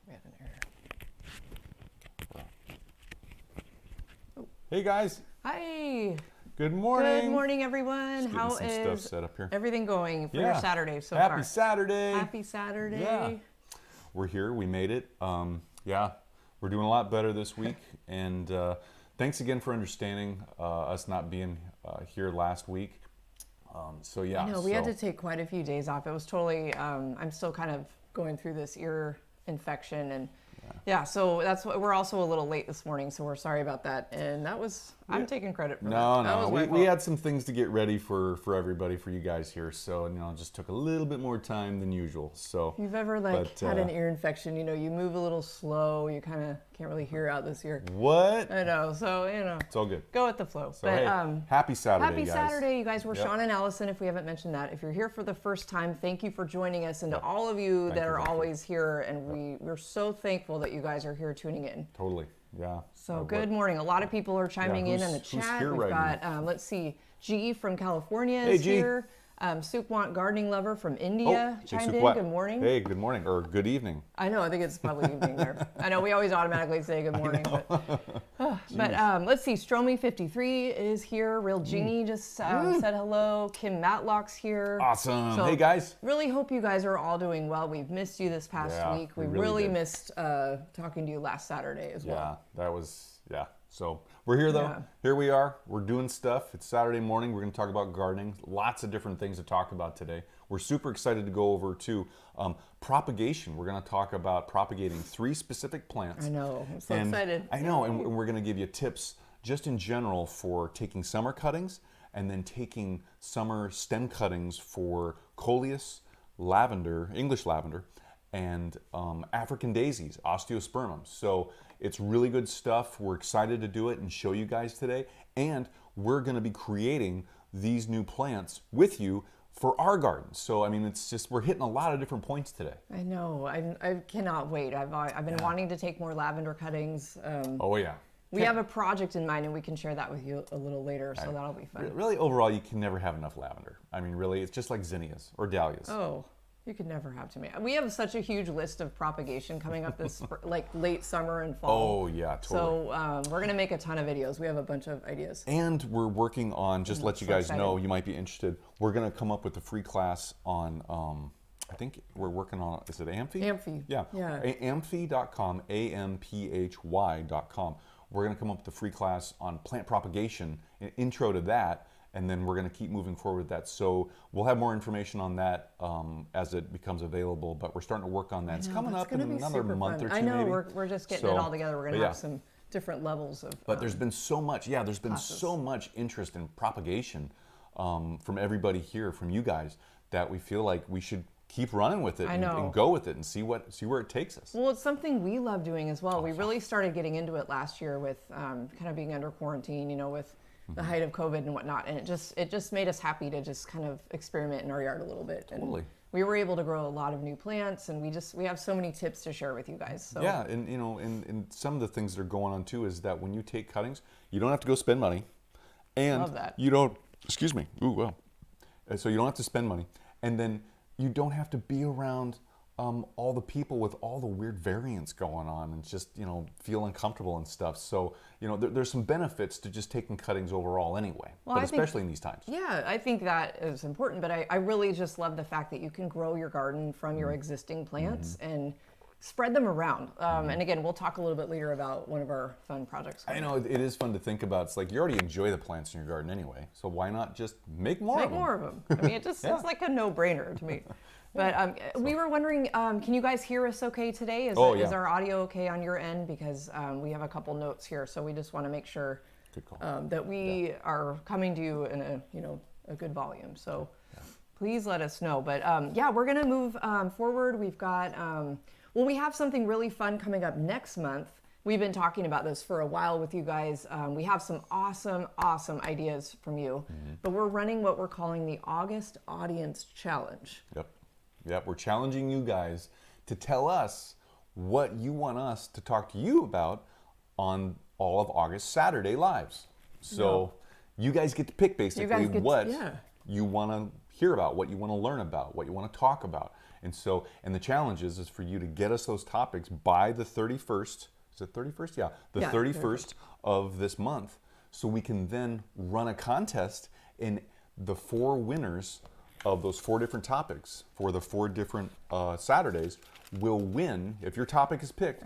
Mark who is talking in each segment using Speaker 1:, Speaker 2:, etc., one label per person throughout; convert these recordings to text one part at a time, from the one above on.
Speaker 1: We had an error.
Speaker 2: Oh. Hey guys.
Speaker 1: Hi.
Speaker 2: Good morning.
Speaker 1: Good morning, everyone.
Speaker 2: How is stuff set up here.
Speaker 1: Everything going for your Saturday so
Speaker 2: Happy
Speaker 1: far?
Speaker 2: Saturday.
Speaker 1: Happy Saturday.
Speaker 2: Yeah. We're here. We made it. Yeah, we're doing a lot better this week. And thanks again for understanding us not being here last week. So yeah.
Speaker 1: I know, we had to take quite a few days off. It was totally, I'm still kind of going through this ear infection and yeah, so that's what we're also a little late this morning, so we're sorry about that. And that was, I'm taking credit for that.
Speaker 2: No, we had some things to get ready for everybody, for you guys here. So, you know, it just took a little bit more time than usual. So
Speaker 1: if you've ever had an ear infection, you know, you move a little slow, you kind of can't really hear out this ear.
Speaker 2: What?
Speaker 1: I know, so, you know.
Speaker 2: It's all good.
Speaker 1: Go with the flow.
Speaker 2: So, but, hey, happy Saturday, guys.
Speaker 1: Happy Saturday, you guys. We're Sean and Allison, if we haven't mentioned that. If you're here for the first time, thank you for joining us. And to all of you that are always here, and we're so thankful that you guys are here tuning in.
Speaker 2: Totally, yeah.
Speaker 1: So good morning. A lot of people are chiming in the chat. We've got, let's see, G from California is here. Sukwant Gardening Lover from India chimed in. Good morning.
Speaker 2: Hey, good morning, or good evening.
Speaker 1: I know, I think it's probably evening there. I know, we always automatically say good morning. But let's see, Stromy53 is here. Real Genie just said hello. Kim Matlock's here.
Speaker 2: Awesome. So, hey, guys.
Speaker 1: Really hope you guys are all doing well. We've missed you this past week. We really missed talking to you last Saturday as well.
Speaker 2: Yeah, that was, So we're here though. Here we are. We're doing stuff. It's Saturday morning. We're going to talk about gardening. Lots of different things to talk about today. We're super excited to go over to propagation. We're going to talk about propagating 3 specific plants.
Speaker 1: I know. I'm so excited.
Speaker 2: I know. And we're going to give you tips just in general for taking summer cuttings and then taking summer stem cuttings for Coleus, lavender, English lavender, and African daisies, osteospermums. So it's really good stuff. We're excited to do it and show you guys today. And we're going to be creating these new plants with you for our gardens. So, I mean, it's just, we're hitting a lot of different points today.
Speaker 1: I know. I cannot wait. I've been wanting to take more lavender cuttings.
Speaker 2: Oh, yeah.
Speaker 1: We have a project in mind, and we can share that with you a little later, so that'll be fun.
Speaker 2: Really, overall, you can never have enough lavender. I mean, really, it's just like zinnias or dahlias.
Speaker 1: Oh. You could never have too many. We have such a huge list of propagation coming up this like late summer and fall.
Speaker 2: Oh yeah, totally.
Speaker 1: So we're gonna make a ton of videos. We have a bunch of ideas.
Speaker 2: And we're working on, just to let you guys know, you might be interested. We're gonna come up with a free class on. I think we're working on. Is it Amphy?
Speaker 1: Amphy.
Speaker 2: Yeah. Amphy.com. AMPHY.com. We're gonna come up with a free class on plant propagation, an intro to that. And then we're going to keep moving forward with that. So we'll have more information on that as it becomes available. But we're starting to work on that. It's coming up in another month or two.
Speaker 1: I know,
Speaker 2: maybe.
Speaker 1: We're just getting it all together. We're going to have some different levels of.
Speaker 2: But there's been so much. Yeah, there's been so much interest in propagation from everybody here, from you guys, that we feel like we should keep running with it and go with it and see where it takes us.
Speaker 1: Well, it's something we love doing as well. We really started getting into it last year with kind of being under quarantine, you know, with the height of COVID and whatnot, and it just made us happy to just kind of experiment in our yard a little bit. And we were able to grow a lot of new plants, and we have so many tips to share with you guys. So.
Speaker 2: Yeah, and you know, and some of the things that are going on too is that when you take cuttings, you don't have to go spend money, and
Speaker 1: love that.
Speaker 2: You don't. Excuse me. Ooh, well. So you don't have to spend money, and then you don't have to be around all the people with all the weird variants going on and just, you know, feel uncomfortable and stuff. So, you know, there's some benefits to just taking cuttings overall anyway, but especially in these times.
Speaker 1: Yeah, I think that is important, but I really just love the fact that you can grow your garden from your existing plants and spread them around. And again, we'll talk a little bit later about one of our fun projects.
Speaker 2: I know, it is fun to think about. It's like you already enjoy the plants in your garden anyway, so why not just make more of them?
Speaker 1: Make more of them. I mean, it just it's like a no-brainer to me. But we were wondering, can you guys hear us okay today? Is our audio okay on your end? Because we have a couple notes here, so we just want to make sure that we are coming to you in a good volume. So please let us know. But yeah, we're going to move forward. We've got, we have something really fun coming up next month. We've been talking about this for a while with you guys. We have some awesome ideas from you, but we're running what we're calling the August Audience Challenge.
Speaker 2: Yep, we're challenging you guys to tell us what you want us to talk to you about on all of August Saturday lives. So you guys get to pick basically you want to hear about, what you want to learn about, what you want to talk about. And so, and the challenge is for you to get us those topics by the 31st. Is it 31st? Yeah, the 31st of this month, so we can then run a contest, and the 4 winners of those 4 different topics for the 4 different Saturdays will win. If your topic is picked,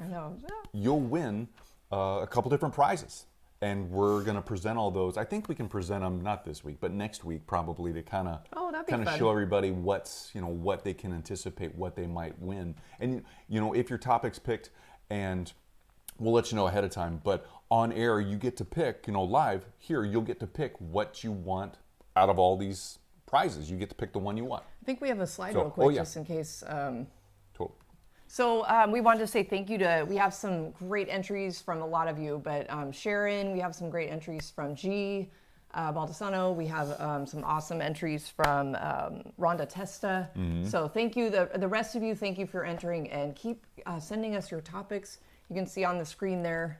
Speaker 2: you'll win a couple different prizes. And we're going to present all those. I think we can present them not this week, but next week probably, to kind of show everybody what's, what they can anticipate, what they might win. And if your topic's picked, and we'll let you know ahead of time, but on air you get to pick, live here, you'll get to pick what you want out of all these prizes. You get to pick the one you want.
Speaker 1: I think we have a slide real quick just in case.
Speaker 2: Totally.
Speaker 1: So we wanted to say thank you we have some great entries from a lot of you, but Sharon, we have some great entries from G. Baldessano, we have some awesome entries from Rhonda Testa. So thank you. The rest of you, thank you for entering, and keep sending us your topics. You can see on the screen there,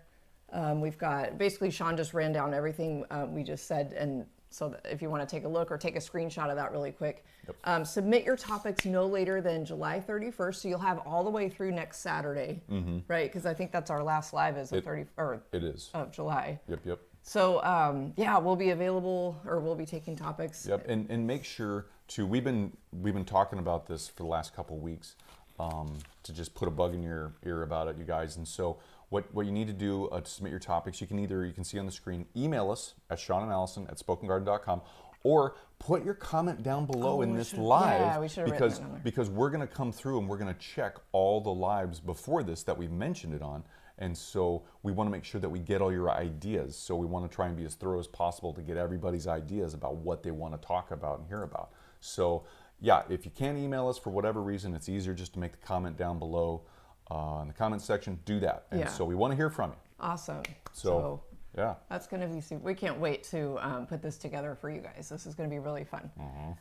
Speaker 1: we've got, basically Sean just ran down everything we just said, and so that if you want to take a look or take a screenshot of that really quick. Submit your topics no later than July 31st, so you'll have all the way through next Saturday, right? Because I think that's our last live is the 30th of July.
Speaker 2: Yep.
Speaker 1: So yeah, we'll be available, or we'll be taking topics.
Speaker 2: Yep, and make sure to, we've been talking about this for the last couple of weeks, to just put a bug in your ear about it, you guys. And so what you need to do to submit your topics, you can see on the screen, email us at SeanandAllison@spokengarden.com, or put your comment down below in this live, because we're going to come through and we're going to check all the lives before this that we've mentioned it on. And so we want to make sure that we get all your ideas. So we want to try and be as thorough as possible to get everybody's ideas about what they want to talk about and hear about. So yeah, if you can't email us for whatever reason, it's easier just to make the comment down below in the comment section. Do that. And so we want to hear from you.
Speaker 1: Awesome.
Speaker 2: So yeah,
Speaker 1: that's going to be super. We can't wait to put this together for you guys. This is going to be really fun.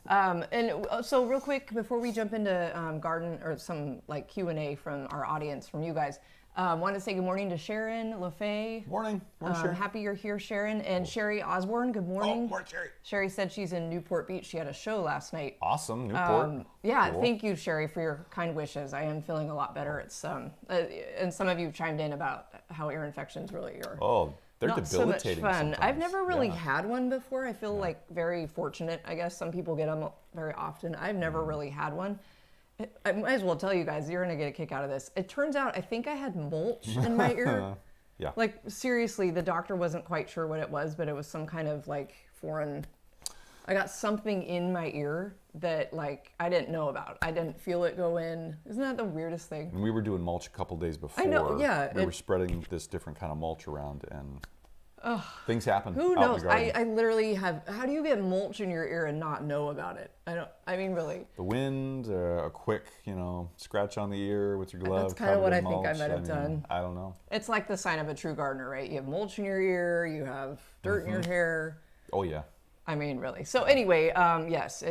Speaker 1: And so real quick, before we jump into garden or some like Q&A from our audience, from you guys, want to say good morning to Sharon LaFay.
Speaker 2: Morning. Sharon.
Speaker 1: Happy you're here, Sharon. And Sherry Osborne, good morning.
Speaker 2: Morning, Sherry.
Speaker 1: Sherry said she's in Newport Beach. She had a show last night.
Speaker 2: Awesome, Newport.
Speaker 1: Yeah, cool. Thank you, Sherry, for your kind wishes. I am feeling a lot better. It's and some of you chimed in about how ear infections really are.
Speaker 2: Oh, they're
Speaker 1: not
Speaker 2: debilitating.
Speaker 1: So much fun.
Speaker 2: Sometimes.
Speaker 1: I've never really had one before. I feel like very fortunate. I guess some people get them very often. I've never really had one. I might as well tell you guys, you're going to get a kick out of this. It turns out I think I had mulch in my ear.
Speaker 2: Yeah.
Speaker 1: Like, seriously, the doctor wasn't quite sure what it was, but it was some kind of, like, foreign... I got something in my ear that, like, I didn't know about. I didn't feel it go in. Isn't that the weirdest thing?
Speaker 2: And we were doing mulch a couple days before.
Speaker 1: I know, yeah.
Speaker 2: We were spreading this different kind of mulch around, and things happen.
Speaker 1: Who knows? I literally have... How do you get mulch in your ear and not know about it? I mean, really.
Speaker 2: The wind, a quick, scratch on the ear with your glove.
Speaker 1: That's kind of what I think I might have done.
Speaker 2: I don't know.
Speaker 1: It's like the sign of a true gardener, right? You have mulch in your ear, you have dirt in your hair.
Speaker 2: Oh, yeah.
Speaker 1: I mean, really. So anyway, yes,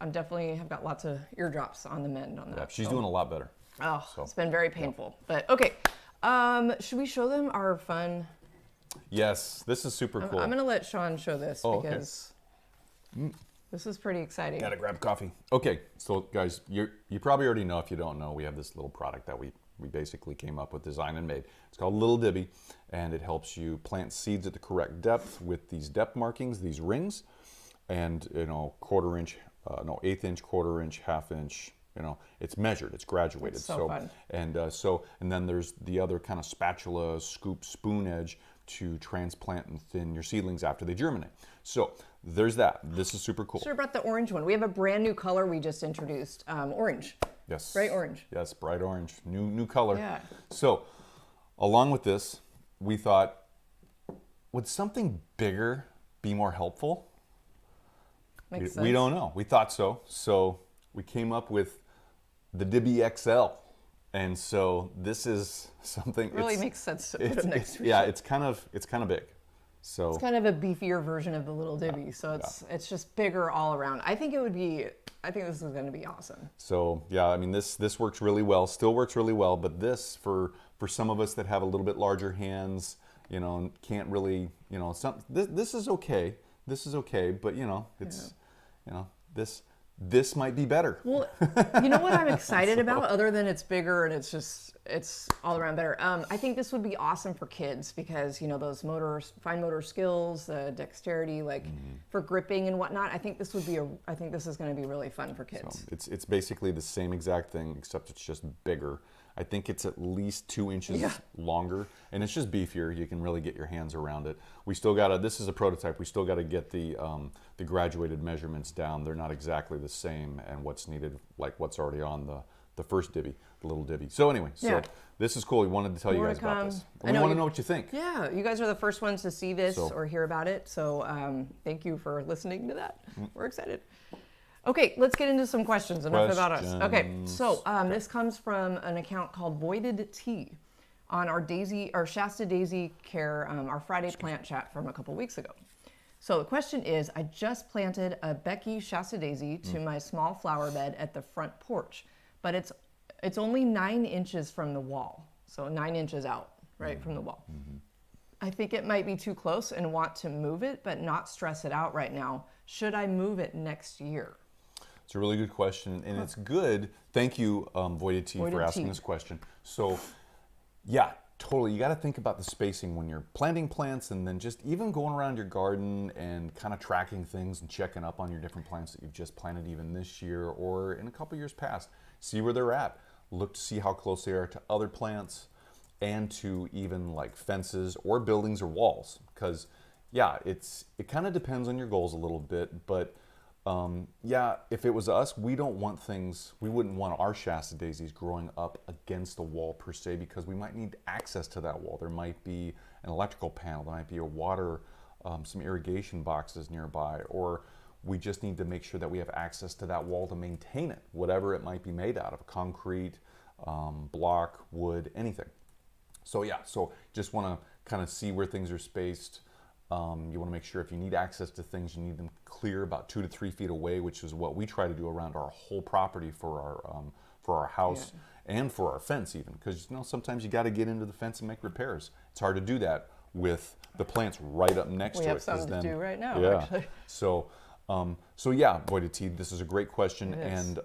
Speaker 1: I've got lots of eardrops on the mend on that.
Speaker 2: Yeah, she's doing a lot better.
Speaker 1: Oh, so. It's been very painful. But okay, should we show them our fun?
Speaker 2: Yes, this is super cool.
Speaker 1: I'm going to let Sean show this because this is pretty exciting.
Speaker 2: Gotta grab coffee. Okay, so guys, you probably already know. If you don't know, we have this little product that we basically came up with, designed and made. It's called Little Dibby, and it helps you plant seeds at the correct depth with these depth markings, these rings, and quarter inch, eighth inch, quarter inch, half inch. It's measured, it's graduated.
Speaker 1: It's so fun.
Speaker 2: And then there's the other kind of spatula, scoop, spoon edge to transplant and thin your seedlings after they germinate. So there's that. This is super cool.
Speaker 1: Should have brought the orange one. We have a brand new color we just introduced, orange.
Speaker 2: Yes.
Speaker 1: Bright orange.
Speaker 2: Yes, bright orange. New color.
Speaker 1: Yeah.
Speaker 2: So along with this, we thought, would something bigger be more helpful?
Speaker 1: Makes sense.
Speaker 2: We don't know. We thought so. So we came up with the Dibby XL. And so this is something.
Speaker 1: It really makes sense to put it next to each
Speaker 2: Yeah,
Speaker 1: other.
Speaker 2: it's kind of big. So
Speaker 1: it's kind of a beefier version of the Little Dibby. So it's just bigger all around. I think this is going to be awesome. So
Speaker 2: yeah, I mean this works really well. Still works really well. But this for some of us that have a little bit larger hands, and can't really, this is okay. This is okay. But you know, this might be better.
Speaker 1: Well, you know what I'm excited about, other than it's bigger and it's all around better. I think this would be awesome for kids because, you know, those fine motor skills, dexterity, like for gripping and whatnot. I think this is going to be really fun for kids.
Speaker 2: So it's basically the same exact thing, except it's just bigger. I think it's at least 2 inches longer, and it's just beefier. You can really get your hands around it. We still got this is a prototype. We still got to get the graduated measurements down. They're not exactly the same, and what's needed, like what's already on the first divvy, the little divvy. So anyway, this is cool. We wanted to tell you guys about this. And we want to know what you think.
Speaker 1: Yeah, you guys are the first ones to see this or hear about it. So thank you for listening to that. We're excited. Okay, let's get into some questions. Enough about us. Okay, so this comes from an account called Voided Tea on our Shasta Daisy Care, our Friday plant chat from a couple weeks ago. So the question is, I just planted a Becky Shasta Daisy to my small flower bed at the front porch, but it's only 9 inches from the wall. So 9 inches out, right, from the wall. I think it might be too close and want to move it, but not stress it out right now. Should I move it next year?
Speaker 2: It's a really good question, and it's good. Thank you, Voided Tea, for asking this question. So, yeah, totally. You got to think about the spacing when you're planting plants, and then just even going around your garden and kind of tracking things and checking up on your different plants that you've just planted even this year or in a couple years past. See where they're at. Look to see how close they are to other plants and to even like fences or buildings or walls. Because, yeah, it kind of depends on your goals a little bit, but yeah, if it was us, we wouldn't want our Shasta daisies growing up against the wall per se, because we might need access to that wall. There might be an electrical panel, there might be a water, some irrigation boxes nearby, or we just need to make sure that we have access to that wall to maintain it, whatever it might be made out of, concrete, block, wood, anything. So yeah, so just want to kind of see where things are spaced. You want to make sure if you need access to things, you need them clear about 2 to 3 feet away, which is what we try to do around our whole property for our house and for our fence even. Because, you know, sometimes you got to get into the fence and make repairs. It's hard to do that with the plants right up next to it.
Speaker 1: We have something to do right now, actually.
Speaker 2: So yeah, Voided Tea, this is a great question. And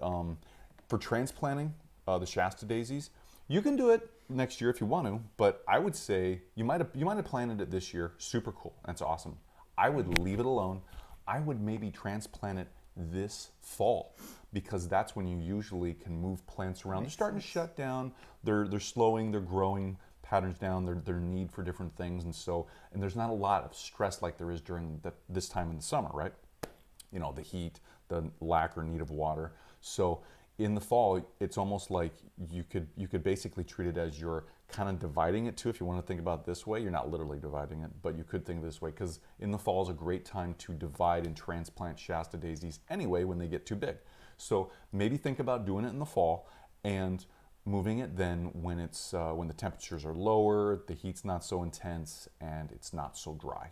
Speaker 2: for transplanting the Shasta daisies, you can do it next year if you want to, but I would say you might have planted it this year. Super cool. That's awesome. I would leave it alone. I would maybe transplant it this fall, because that's when you usually can move plants around. They're starting to shut down. They're slowing their growing patterns down, their need for different things, and there's not a lot of stress like there is during this time in the summer, right? You know, the heat, the lack or need of water. So in the fall, it's almost like you could basically treat it as you're kind of dividing it too. If you want to think about it this way, you're not literally dividing it, but you could think this way, because in the fall is a great time to divide and transplant Shasta daisies anyway when they get too big. So maybe think about doing it in the fall and moving it then when the temperatures are lower, the heat's not so intense, and it's not so dry.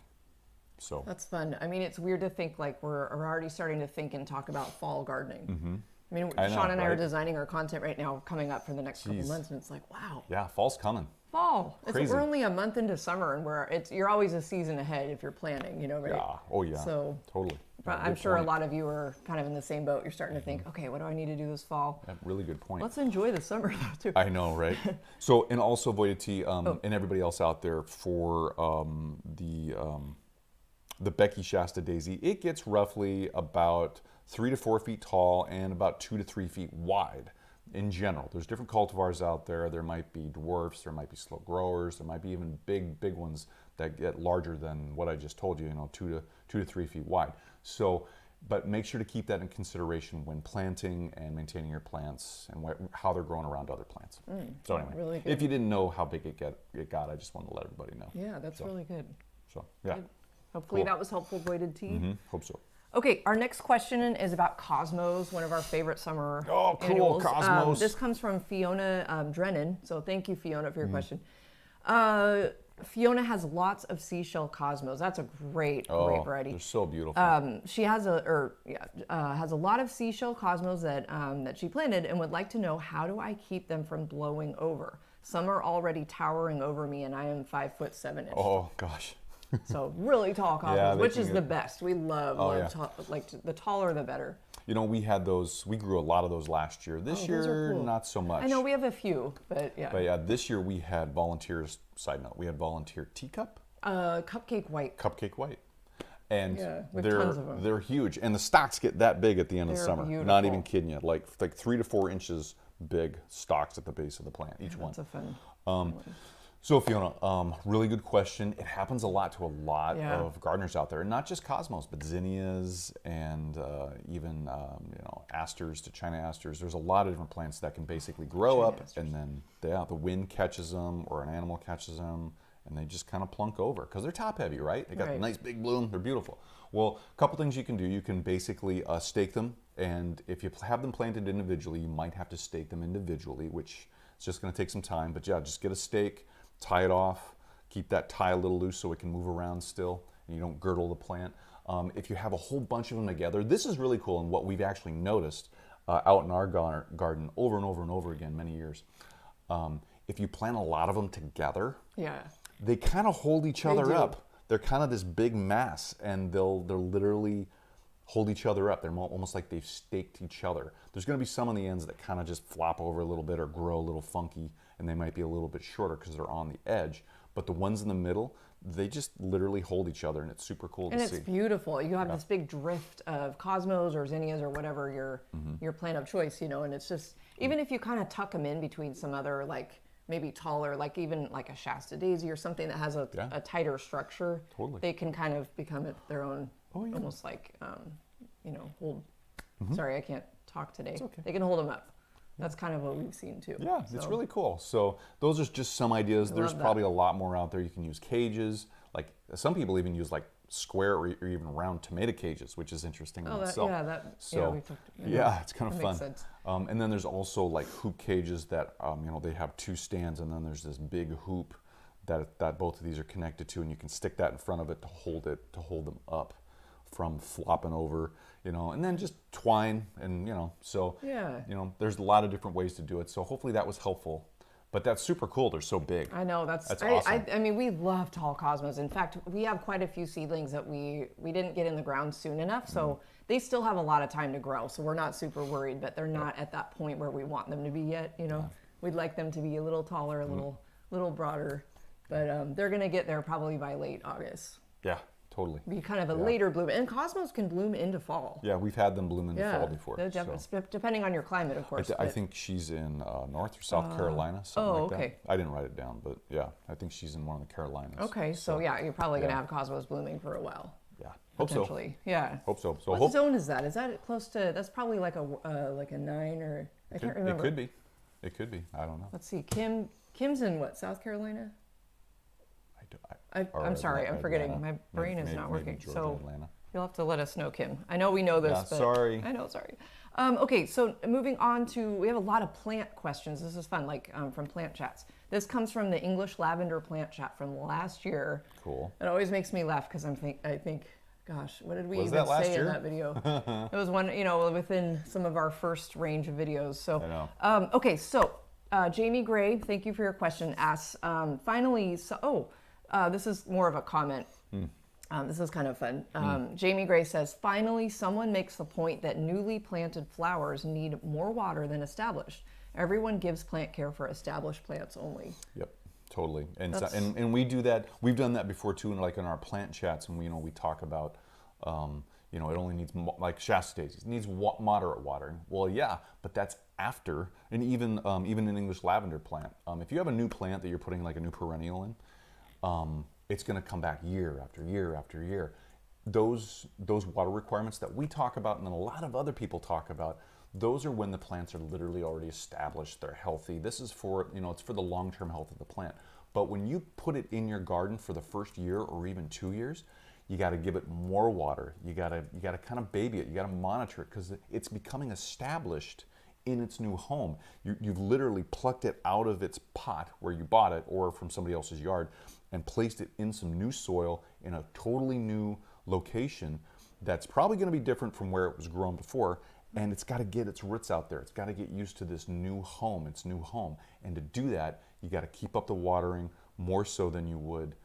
Speaker 2: So
Speaker 1: that's fun. I mean, it's weird to think like we're already starting to think and talk about fall gardening. I mean, Sean and I are designing our content right now coming up for the next couple months, and it's like, wow.
Speaker 2: Yeah, fall's coming.
Speaker 1: Fall. We're only a month into summer, and you're always a season ahead if you're planning, you know, right?
Speaker 2: Yeah, oh yeah, so, totally.
Speaker 1: But I'm sure a lot of you are kind of in the same boat. You're starting to think, okay, what do I need to do this fall?
Speaker 2: Yeah, really good point.
Speaker 1: Let's enjoy the summer though, too.
Speaker 2: I know, right? So, and also Voided Tea, and everybody else out there, for the Becky Shasta daisy, it gets roughly about 3 to 4 feet tall and about 2 to 3 feet wide in general. There's different cultivars out there. There might be dwarfs, there might be slow growers, there might be even big ones that get larger than what I just told you, 2 to 3 feet wide. So, but make sure to keep that in consideration when planting and maintaining your plants and how they're growing around other plants. So anyway, really if you didn't know how big it got, I just wanted to let everybody know.
Speaker 1: Yeah, that's really good.
Speaker 2: So, yeah.
Speaker 1: Good. Hopefully that was helpful, Voided Tea.
Speaker 2: Hope so.
Speaker 1: Okay, our next question is about Cosmos, one of our favorite summer
Speaker 2: cool,
Speaker 1: annuals.
Speaker 2: Cosmos.
Speaker 1: This comes from Fiona Drennan, so thank you, Fiona, for your question. Fiona has lots of Seashell Cosmos. That's a great variety.
Speaker 2: They're so beautiful.
Speaker 1: She has a lot of Seashell Cosmos that she planted and would like to know, how do I keep them from blowing over? Some are already towering over me, and I am 5'7".
Speaker 2: Oh gosh.
Speaker 1: So really tall cosmos, which is the best. We love, like the taller the better.
Speaker 2: You know, we had those, we grew a lot of those last year. This year, cool. Not so much.
Speaker 1: I know we have a few, but yeah.
Speaker 2: But yeah, this year we had volunteers, side note, we had volunteer teacup.
Speaker 1: Cupcake white.
Speaker 2: Cupcake white. And
Speaker 1: tons of them.
Speaker 2: They're huge. And the stalks get that big at the end of the summer.
Speaker 1: Beautiful.
Speaker 2: Not even kidding you. Like 3 to 4 inches big stalks at the base of the plant, each one.
Speaker 1: That's a fun
Speaker 2: So Fiona, really good question. It happens a lot to a lot of gardeners out there, and not just cosmos, but zinnias and even asters to China asters. There's a lot of different plants that can basically grow up, and then the wind catches them or an animal catches them, and they just kind of plunk over because they're top heavy, right? They got a nice big bloom. They're beautiful. Well, a couple things you can do. You can basically stake them, and if you have them planted individually, you might have to stake them individually, which is just going to take some time. But yeah, just get a stake. Tie it off, keep that tie a little loose so it can move around still, and you don't girdle the plant. If you have a whole bunch of them together, this is really cool, and what we've actually noticed out in our garden over and over and over again, many years. If you plant a lot of them together, they kind of hold each other up. They're kind of this big mass, and they'll literally hold each other up. They're almost like they've staked each other. There's going to be some on the ends that kind of just flop over a little bit or grow a little funky, and they might be a little bit shorter because they're on the edge. But the ones in the middle, they just literally hold each other, and it's super cool to see.
Speaker 1: And it's beautiful. You have this big drift of cosmos or zinnias or whatever your plant of choice, and it's just, even if you kind of tuck them in between some other, like maybe taller, like even like a Shasta daisy or something that has a tighter structure, they can kind of become their own, almost like, hold. Sorry, I can't talk today.
Speaker 2: It's okay.
Speaker 1: They can hold them up. That's kind of what we've seen too.
Speaker 2: Yeah, it's really cool. So those are just some ideas. There's probably a lot more out there. You can use cages. Like some people even use like square or even round tomato cages, which is interesting in itself. It's kind of fun.
Speaker 1: Makes sense.
Speaker 2: And then there's also like hoop cages that they have 2 stands, and then there's this big hoop that both of these are connected to, and you can stick that in front of it to hold them up from flopping over, and then just twine, and there's a lot of different ways to do it. So hopefully that was helpful. But that's super cool. They're so big.
Speaker 1: I know, that's
Speaker 2: awesome.
Speaker 1: I mean, we love tall cosmos. In fact, we have quite a few seedlings that we didn't get in the ground soon enough, so they still have a lot of time to grow. So we're not super worried, but they're not at that point where we want them to be yet. We'd like them to be a little taller, a little broader, but they're going to get there probably by late August.
Speaker 2: Yeah. Totally.
Speaker 1: Be kind of a later bloom. And cosmos can bloom into fall.
Speaker 2: Yeah, we've had them bloom into fall before.
Speaker 1: Depending on your climate, of course.
Speaker 2: I think she's in North or South Carolina, something like that. I didn't write it down, but yeah, I think she's in one of the Carolinas.
Speaker 1: Okay, so you're probably going to have cosmos blooming for a while.
Speaker 2: Yeah, hope so.
Speaker 1: Yeah.
Speaker 2: Hope so.
Speaker 1: What zone is that? Is that close to, that's probably like a 9 or, I can't remember.
Speaker 2: It could be. I don't know.
Speaker 1: Let's see. Kim's in what, South Carolina? I'm sorry, I'm forgetting.
Speaker 2: Atlanta.
Speaker 1: My brain is not working.
Speaker 2: Georgia,
Speaker 1: so
Speaker 2: Atlanta.
Speaker 1: You'll have to let us know, Kim. I know we know this, but
Speaker 2: sorry.
Speaker 1: I know, sorry. Okay, so moving on to, we have a lot of plant questions. This is fun, like from plant chats. This comes from the English lavender plant chat from last year.
Speaker 2: Cool.
Speaker 1: It always makes me laugh because I think, gosh, what did we even say in that video? It was one, within some of our first range of videos. So,
Speaker 2: I know.
Speaker 1: Okay, so Jamie Gray, thank you for your question, asks, finally, this is more of a comment. This is kind of fun. Jamie Gray says, finally, someone makes the point that newly planted flowers need more water than established. Everyone gives plant care for established plants only.
Speaker 2: Yep, totally. And we do that. We've done that before too, like in our plant chats, and we talk about, it only needs, like Shasta daisies, it needs moderate watering. Well, yeah, but that's after, and even an English lavender plant. If you have a new plant that you're putting like a new perennial in, it's going to come back year after year after year. Those water requirements that we talk about and then a lot of other people talk about, those are when the plants are literally already established, they're healthy. This is for, it's for the long-term health of the plant. But when you put it in your garden for the first year or even 2 years, you got to give it more water. You got to kind of baby it. You got to monitor it because it's becoming established in its new home. You've literally plucked it out of its pot where you bought it or from somebody else's yard and placed it in some new soil in a totally new location that's probably going to be different from where it was grown before, and it's got to get its roots out there. It's got to get used to this new home, its new home. And to do that, you got to keep up the watering more so than you would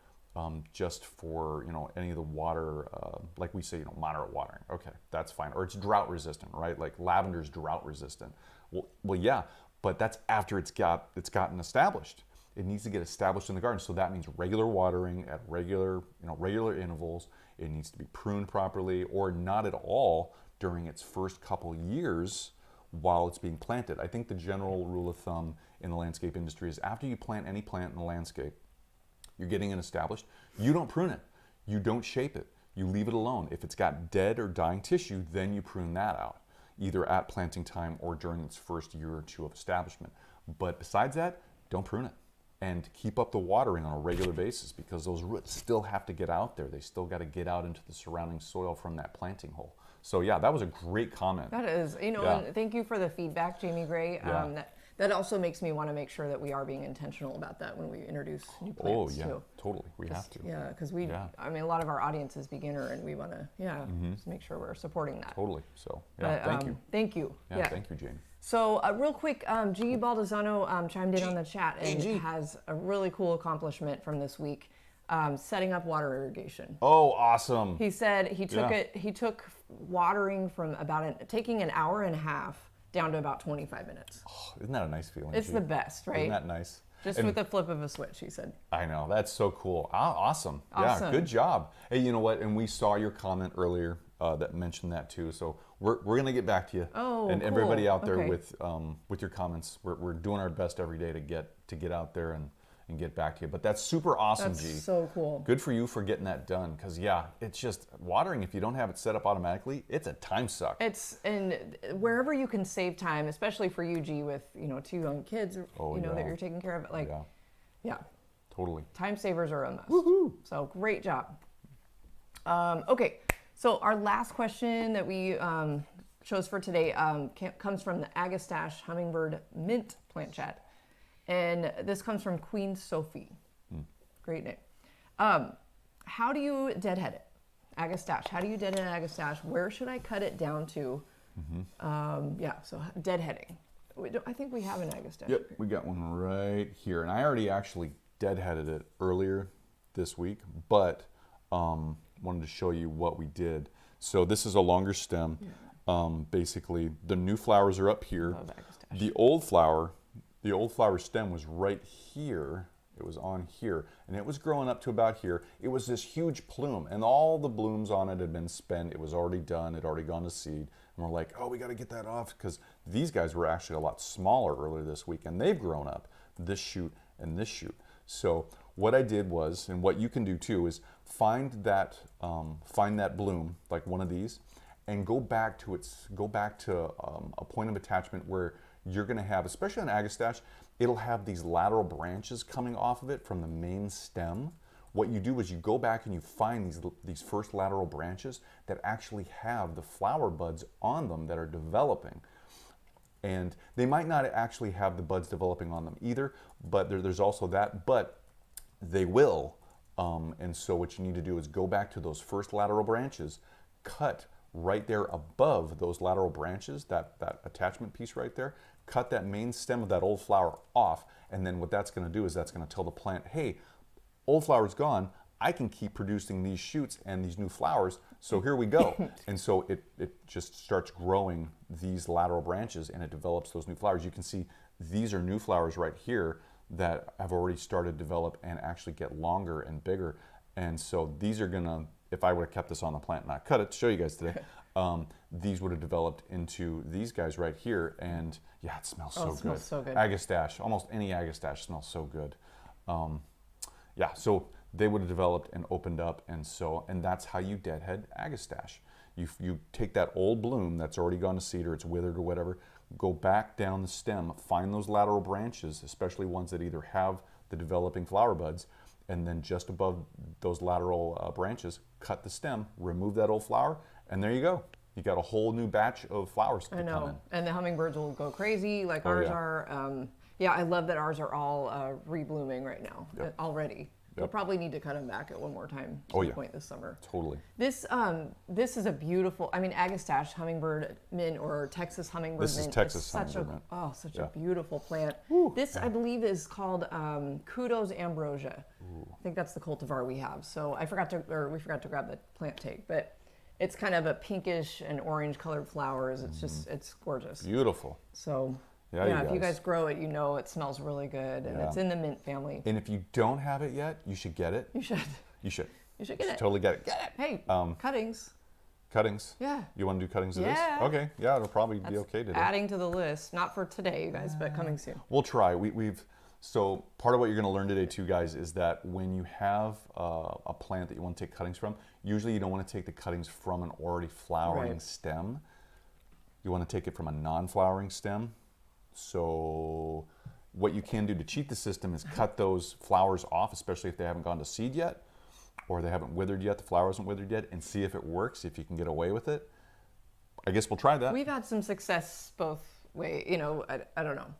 Speaker 2: just for, you know, any of the water, like we say, you know, moderate watering. Okay, that's fine. Or it's drought resistant, right? Like lavender's drought resistant. Well, yeah, but that's after it's gotten established. It needs to get established in the garden. So that means regular watering at regular intervals. It needs to be pruned properly, or not at all during its first couple years while it's being planted. I think the general rule of thumb in the landscape industry is after you plant any plant in the landscape, you're getting it established, you don't prune it. You don't shape it. You leave it alone. If it's got dead or dying tissue, then you prune that out, either at planting time or during its first year or two of establishment. But besides that, don't prune it. And keep up the watering on a regular basis, because those roots still have to get out there. They still got to get out into the surrounding soil from that planting hole. So yeah, that was a great comment.
Speaker 1: That is, you know, and thank you for the feedback, Jamie Gray. That also makes me want to make sure that we are being intentional about that when we introduce new plants too.
Speaker 2: Totally, we have to.
Speaker 1: Yeah, because I mean, a lot of our audience is beginner, and we want to, just make sure we're supporting that.
Speaker 2: Totally. So thank you.
Speaker 1: Thank you.
Speaker 2: Yeah, thank you, Jamie.
Speaker 1: So real quick, G. Baldesano chimed in on the chat and has a really cool accomplishment from this week, setting up water irrigation.
Speaker 2: Oh, awesome!
Speaker 1: He said he took watering from taking an hour and a half down to about 25 minutes.
Speaker 2: Oh, isn't that a nice feeling?
Speaker 1: It's the best, right?
Speaker 2: Isn't that nice?
Speaker 1: Just with the flip of a switch, he said.
Speaker 2: I know, that's so cool. Awesome. Yeah, good job. Hey, you know what? And we saw your comment earlier that mentioned that too. So we're gonna get back to you.
Speaker 1: Oh,
Speaker 2: and
Speaker 1: cool.
Speaker 2: Everybody out there with your comments. We're doing our best every day to get out there and get back to you. But that's super awesome, G.
Speaker 1: That's so cool.
Speaker 2: Good for you for getting that done, because it's just watering. If you don't have it set up automatically, it's a time suck.
Speaker 1: And wherever you can save time, especially for you, G, with 2 young kids, that you're taking care of. Like,
Speaker 2: totally.
Speaker 1: Time savers are a must.
Speaker 2: Woohoo!
Speaker 1: So great job. Okay, so our last question that we chose for today comes from the Agastache Hummingbird Mint Plant Chat. And this comes from Queen Sophie. Great name. How do you deadhead it? Agastache. How do you deadhead Agastache? Where should I cut it down to? So deadheading. I think we have an Agastache.
Speaker 2: Yep, we got one right here. And I already actually deadheaded it earlier this week, but wanted to show you what we did. So this is a longer stem. Basically, the new flowers are up here. The old flower stem was right here. It was on here, and it was growing up to about here. It was this huge plume, and all the blooms on it had been spent. It was already done. It had already gone to seed. And we're like, oh, we got to get that off, because these guys were actually a lot smaller earlier this week, and they've grown up, this shoot and this shoot. So what I did was, and what you can do too, is find that bloom, like one of these, and go back to a point of attachment where you're going to have, especially on Agastache, it'll have these lateral branches coming off of it from the main stem. What you do is you go back and you find these first lateral branches that actually have the flower buds on them that are developing. And they might not actually have the buds developing on them either, but there's also that, but they will. And so what you need to do is go back to those first lateral branches, cut right there above those lateral branches, that attachment piece right there, cut that main stem of that old flower off, and then what that's going to do is that's going to tell the plant, hey, old flower's gone, I can keep producing these shoots and these new flowers, so here we go. And so it just starts growing these lateral branches, and it develops those new flowers. You can see these are new flowers right here that have already started to develop and actually get longer and bigger. And so these are going to, if I would have kept this on the plant and not cut it to show you guys today, these would have developed into these guys right here. And yeah, it smells so good.
Speaker 1: Smells so good.
Speaker 2: Agastache, almost any Agastache smells so good. So they would have developed and opened up, and that's how you deadhead Agastache. You take that old bloom that's already gone to seed or it's withered or whatever, go back down the stem, find those lateral branches, especially ones that either have the developing flower buds, and then just above those lateral branches, cut the stem, remove that old flower, and there you go. You got a whole new batch of flowers to come in.
Speaker 1: And the hummingbirds will go crazy like ours are. I love that ours are all reblooming right now already. We'll probably need to cut them back at one more time at some point this summer.
Speaker 2: Totally.
Speaker 1: This is a beautiful, Agastache Hummingbird Mint or Texas Hummingbird Mint.
Speaker 2: This is Texas Hummingbird Mint.
Speaker 1: Such a beautiful plant.
Speaker 2: Ooh,
Speaker 1: this, I believe, is called Kudos Ambrosia. I think that's the cultivar we have. So we forgot to grab the plant take, but it's kind of a pinkish and orange colored flowers. It's just, it's gorgeous.
Speaker 2: Beautiful.
Speaker 1: So
Speaker 2: yeah,
Speaker 1: if you guys grow it, it smells really good, and it's in the mint family.
Speaker 2: And if you don't have it yet, you should get it.
Speaker 1: You should.
Speaker 2: You should.
Speaker 1: You should get it.
Speaker 2: Totally get it.
Speaker 1: Get it. Hey, cuttings.
Speaker 2: Cuttings?
Speaker 1: Yeah.
Speaker 2: You want to do cuttings of this?
Speaker 1: Yeah.
Speaker 2: Okay. Yeah, it'll probably be okay today.
Speaker 1: Adding to the list. Not for today, you guys, but coming soon.
Speaker 2: We'll try. So part of what you're going to learn today too, guys, is that when you have a plant that you want to take cuttings from, usually you don't want to take the cuttings from an already flowering stem. You want to take it from a non-flowering stem. So what you can do to cheat the system is cut those flowers off, especially if they haven't gone to seed yet, or they haven't withered yet, the flower hasn't withered yet, and see if it works, if you can get away with it. I guess we'll try that.
Speaker 1: We've had some success both ways. I don't know.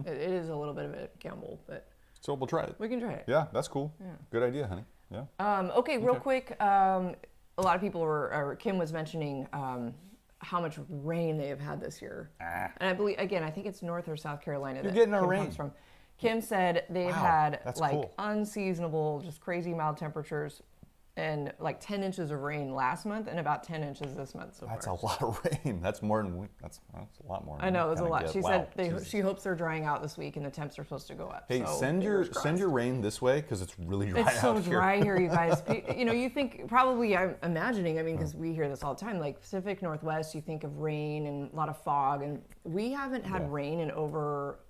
Speaker 1: It is a little bit of a gamble, but
Speaker 2: so we'll try it.
Speaker 1: we can try it.
Speaker 2: Yeah, that's cool. Yeah. Good idea, honey. Yeah.
Speaker 1: Okay, real quick. A lot of people Kim was mentioning how much rain they have had this year. And I believe, again, I think it's North or South Carolina
Speaker 2: You're getting our rain.
Speaker 1: comes from. Kim said they've had
Speaker 2: cool.
Speaker 1: unseasonable, just crazy mild temperatures and like 10 inches of rain last month and about 10 inches this month so
Speaker 2: That's
Speaker 1: far.
Speaker 2: a lot of rain. That's more than that's a lot more.
Speaker 1: I know, it's a lot. She said
Speaker 2: Jesus.
Speaker 1: she hopes they're drying out this week and the temps are supposed to go up.
Speaker 2: Hey,
Speaker 1: so
Speaker 2: send your rain this way because it's really dry
Speaker 1: It's so
Speaker 2: out
Speaker 1: dry here, you guys. You think probably, I'm imagining, because we hear this all the time, like Pacific Northwest, you think of rain and a lot of fog, and we haven't had rain in over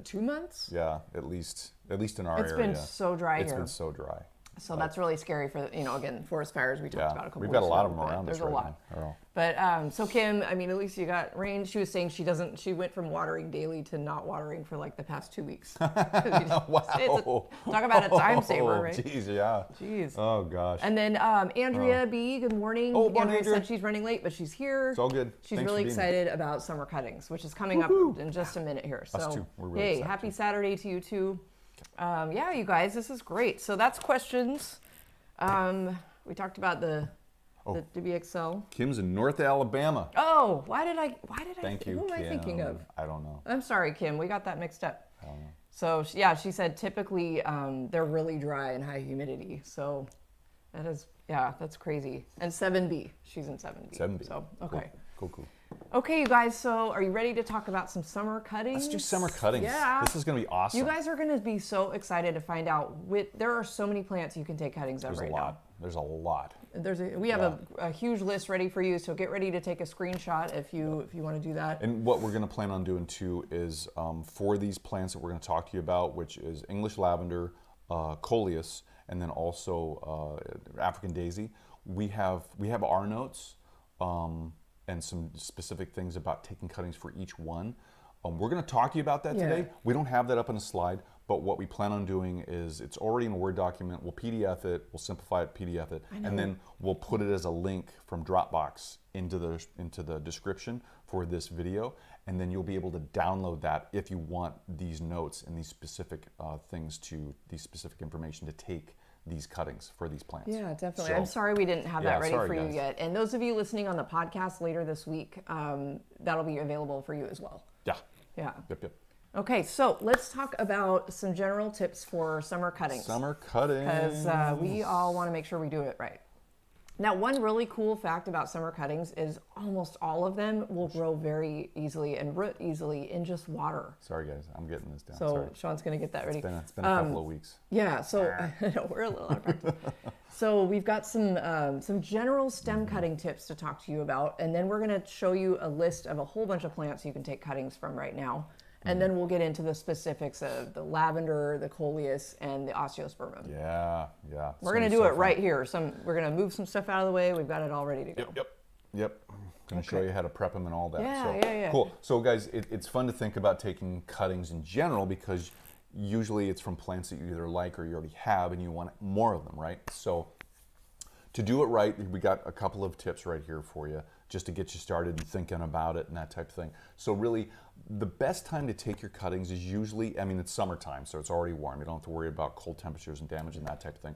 Speaker 1: 2 months.
Speaker 2: Yeah, at least in our area.
Speaker 1: It's been so dry here.
Speaker 2: It's been so dry.
Speaker 1: So that's really scary for, again, forest fires we talked about a couple
Speaker 2: we've
Speaker 1: weeks
Speaker 2: got a lot
Speaker 1: ago,
Speaker 2: of them around us
Speaker 1: there's a lot.
Speaker 2: now.
Speaker 1: But so Kim, at least you got rain. She was saying she went from watering daily to not watering for like the past 2 weeks.
Speaker 2: Wow.
Speaker 1: Talk about a time saver, right?
Speaker 2: Jeez, yeah.
Speaker 1: Jeez.
Speaker 2: Oh, gosh.
Speaker 1: And then Andrea B, good morning.
Speaker 2: Oh, morning,
Speaker 1: Andrea said
Speaker 2: Andrea.
Speaker 1: she's running late, but she's here.
Speaker 2: It's all good.
Speaker 1: She's
Speaker 2: Thanks
Speaker 1: really
Speaker 2: for being
Speaker 1: excited about summer cuttings, which is coming up in just a minute here. So,
Speaker 2: Us too. We're really
Speaker 1: hey,
Speaker 2: excited
Speaker 1: happy
Speaker 2: too.
Speaker 1: Saturday to you too. Yeah, you guys, this is great. So that's questions. We talked about the WXL.
Speaker 2: Kim's in North Alabama.
Speaker 1: Oh, why did I?
Speaker 2: Thank you,
Speaker 1: Who am I
Speaker 2: Kim.
Speaker 1: thinking of?
Speaker 2: I don't know.
Speaker 1: I'm sorry, Kim. We got that mixed up.
Speaker 2: I don't know.
Speaker 1: So yeah, she said typically they're really dry and high humidity. So that is, that's crazy. And 7B, she's in 7B.
Speaker 2: 7B.
Speaker 1: So okay.
Speaker 2: Cool.
Speaker 1: Okay, you guys. So are you ready to talk about some summer cuttings?
Speaker 2: Let's do summer cuttings.
Speaker 1: Yeah.
Speaker 2: This is going to be awesome.
Speaker 1: You guys are going to be so excited to find out. There are so many plants you can take cuttings of right now.
Speaker 2: There's a lot.
Speaker 1: We have a huge list ready for you, so get ready to take a screenshot if you want to do that.
Speaker 2: And what we're going to plan on doing too is for these plants that we're going to talk to you about, which is English lavender, Coleus, and then also African daisy. We have our notes and some specific things about taking cuttings for each one. We're going to talk to you about that today. We don't have that up on a slide, but what we plan on doing is it's already in a Word document. We'll PDF it, we'll simplify it, PDF it, and then we'll put it as a link from Dropbox into the description for this video, and then you'll be able to download that if you want these notes and these specific these specific information to take these cuttings for these plants.
Speaker 1: Yeah, definitely.
Speaker 2: So,
Speaker 1: I'm sorry we didn't have that ready for you
Speaker 2: guys.
Speaker 1: yet. And those of you listening on the podcast later this week, that'll be available for you as well.
Speaker 2: Yeah.
Speaker 1: Yeah.
Speaker 2: Yep.
Speaker 1: Okay, so let's talk about some general tips for summer cuttings.
Speaker 2: Summer cuttings.
Speaker 1: Because we all want to make sure we do it right. Now, one really cool fact about summer cuttings is almost all of them will grow very easily and root easily in just water.
Speaker 2: Sorry, guys. I'm getting this down.
Speaker 1: So
Speaker 2: Sorry.
Speaker 1: Sean's going to get that ready.
Speaker 2: It's been a couple of weeks.
Speaker 1: Yeah, so I know we're a little out of practice. So we've got some general stem cutting tips to talk to you about, and then we're going to show you a list of a whole bunch of plants you can take cuttings from right now. And then we'll get into the specifics of the lavender, the coleus, and the osteospermum.
Speaker 2: Yeah.
Speaker 1: We're going to do it right here. We're going to move some stuff out of the way. We've got it all ready to go.
Speaker 2: Yep. Going to show you how to prep them and all that.
Speaker 1: Yeah.
Speaker 2: Cool. So guys, it's fun to think about taking cuttings in general because usually it's from plants that you either like or you already have and you want more of them, right? So to do it right, we got a couple of tips right here for you just to get you started and thinking about it and that type of thing. So really, the best time to take your cuttings is usually, it's summertime, so it's already warm. You don't have to worry about cold temperatures and damage and that type of thing.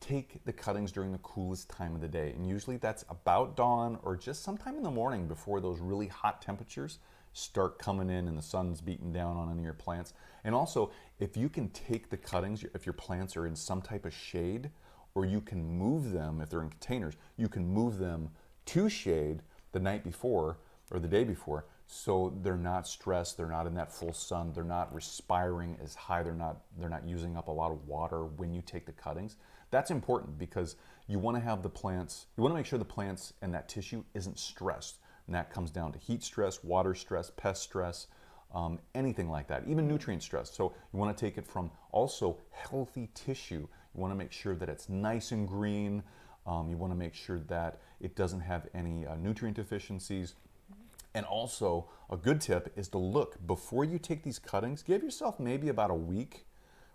Speaker 2: Take the cuttings during the coolest time of the day. And usually that's about dawn or just sometime in the morning before those really hot temperatures start coming in and the sun's beating down on any of your plants. And also, if you can take the cuttings, if your plants are in some type of shade, or you can move them, if they're in containers, you can move them to shade the night before or the day before, so they're not stressed, they're not in that full sun, they're not respiring as high, they're not using up a lot of water when you take the cuttings. That's important because you want to have the plants, you want to make sure the plants and that tissue isn't stressed. And that comes down to heat stress, water stress, pest stress, anything like that, even nutrient stress. So you want to take it from also healthy tissue. You want to make sure that it's nice and green. You want to make sure that it doesn't have any nutrient deficiencies. And also, a good tip is to look before you take these cuttings. Give yourself maybe about a week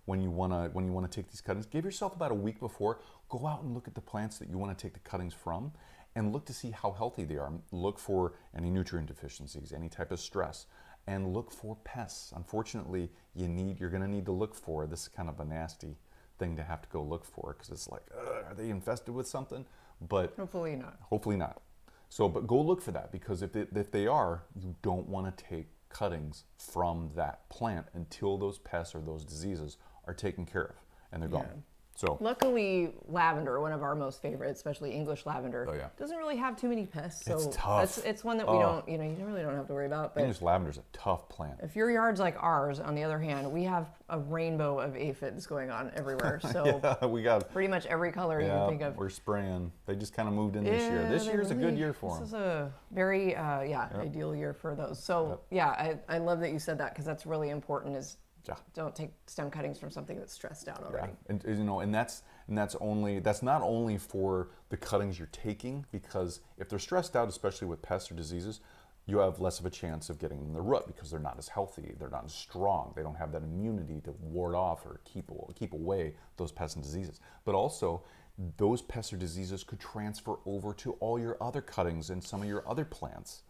Speaker 2: when you want to take these cuttings. Give yourself about a week before. Go out and look at the plants that you want to take the cuttings from, and look to see how healthy they are. Look for any nutrient deficiencies, any type of stress, and look for pests. Unfortunately, you're going to need to look for this. Is kind of a nasty thing to have to go look for, because it's like, are they infested with something? But
Speaker 1: hopefully not.
Speaker 2: Hopefully not. So, but go look for that, because if they are, you don't want to take cuttings from that plant until those pests or those diseases are taken care of and they're gone. So
Speaker 1: luckily, lavender, one of our most favorite, especially English lavender, doesn't really have too many pests. So
Speaker 2: it's tough.
Speaker 1: It's one that we don't, you really don't have to worry about. But
Speaker 2: English lavender's a tough plant.
Speaker 1: If your yard's like ours, on the other hand, we have a rainbow of aphids going on everywhere. So
Speaker 2: we got
Speaker 1: pretty much every color you can think of.
Speaker 2: We're spraying. They just kind of moved in this year. This year's a good year for them.
Speaker 1: This is a very ideal year for those. So I love that you said that, because that's really important. Don't take stem cuttings from something that's stressed out already.
Speaker 2: And that's not only for the cuttings you're taking, because if they're stressed out, especially with pests or diseases, you have less of a chance of getting in the root, because they're not as healthy, they're not as strong, they don't have that immunity to ward off or keep away those pests and diseases. But also, those pests or diseases could transfer over to all your other cuttings and some of your other plants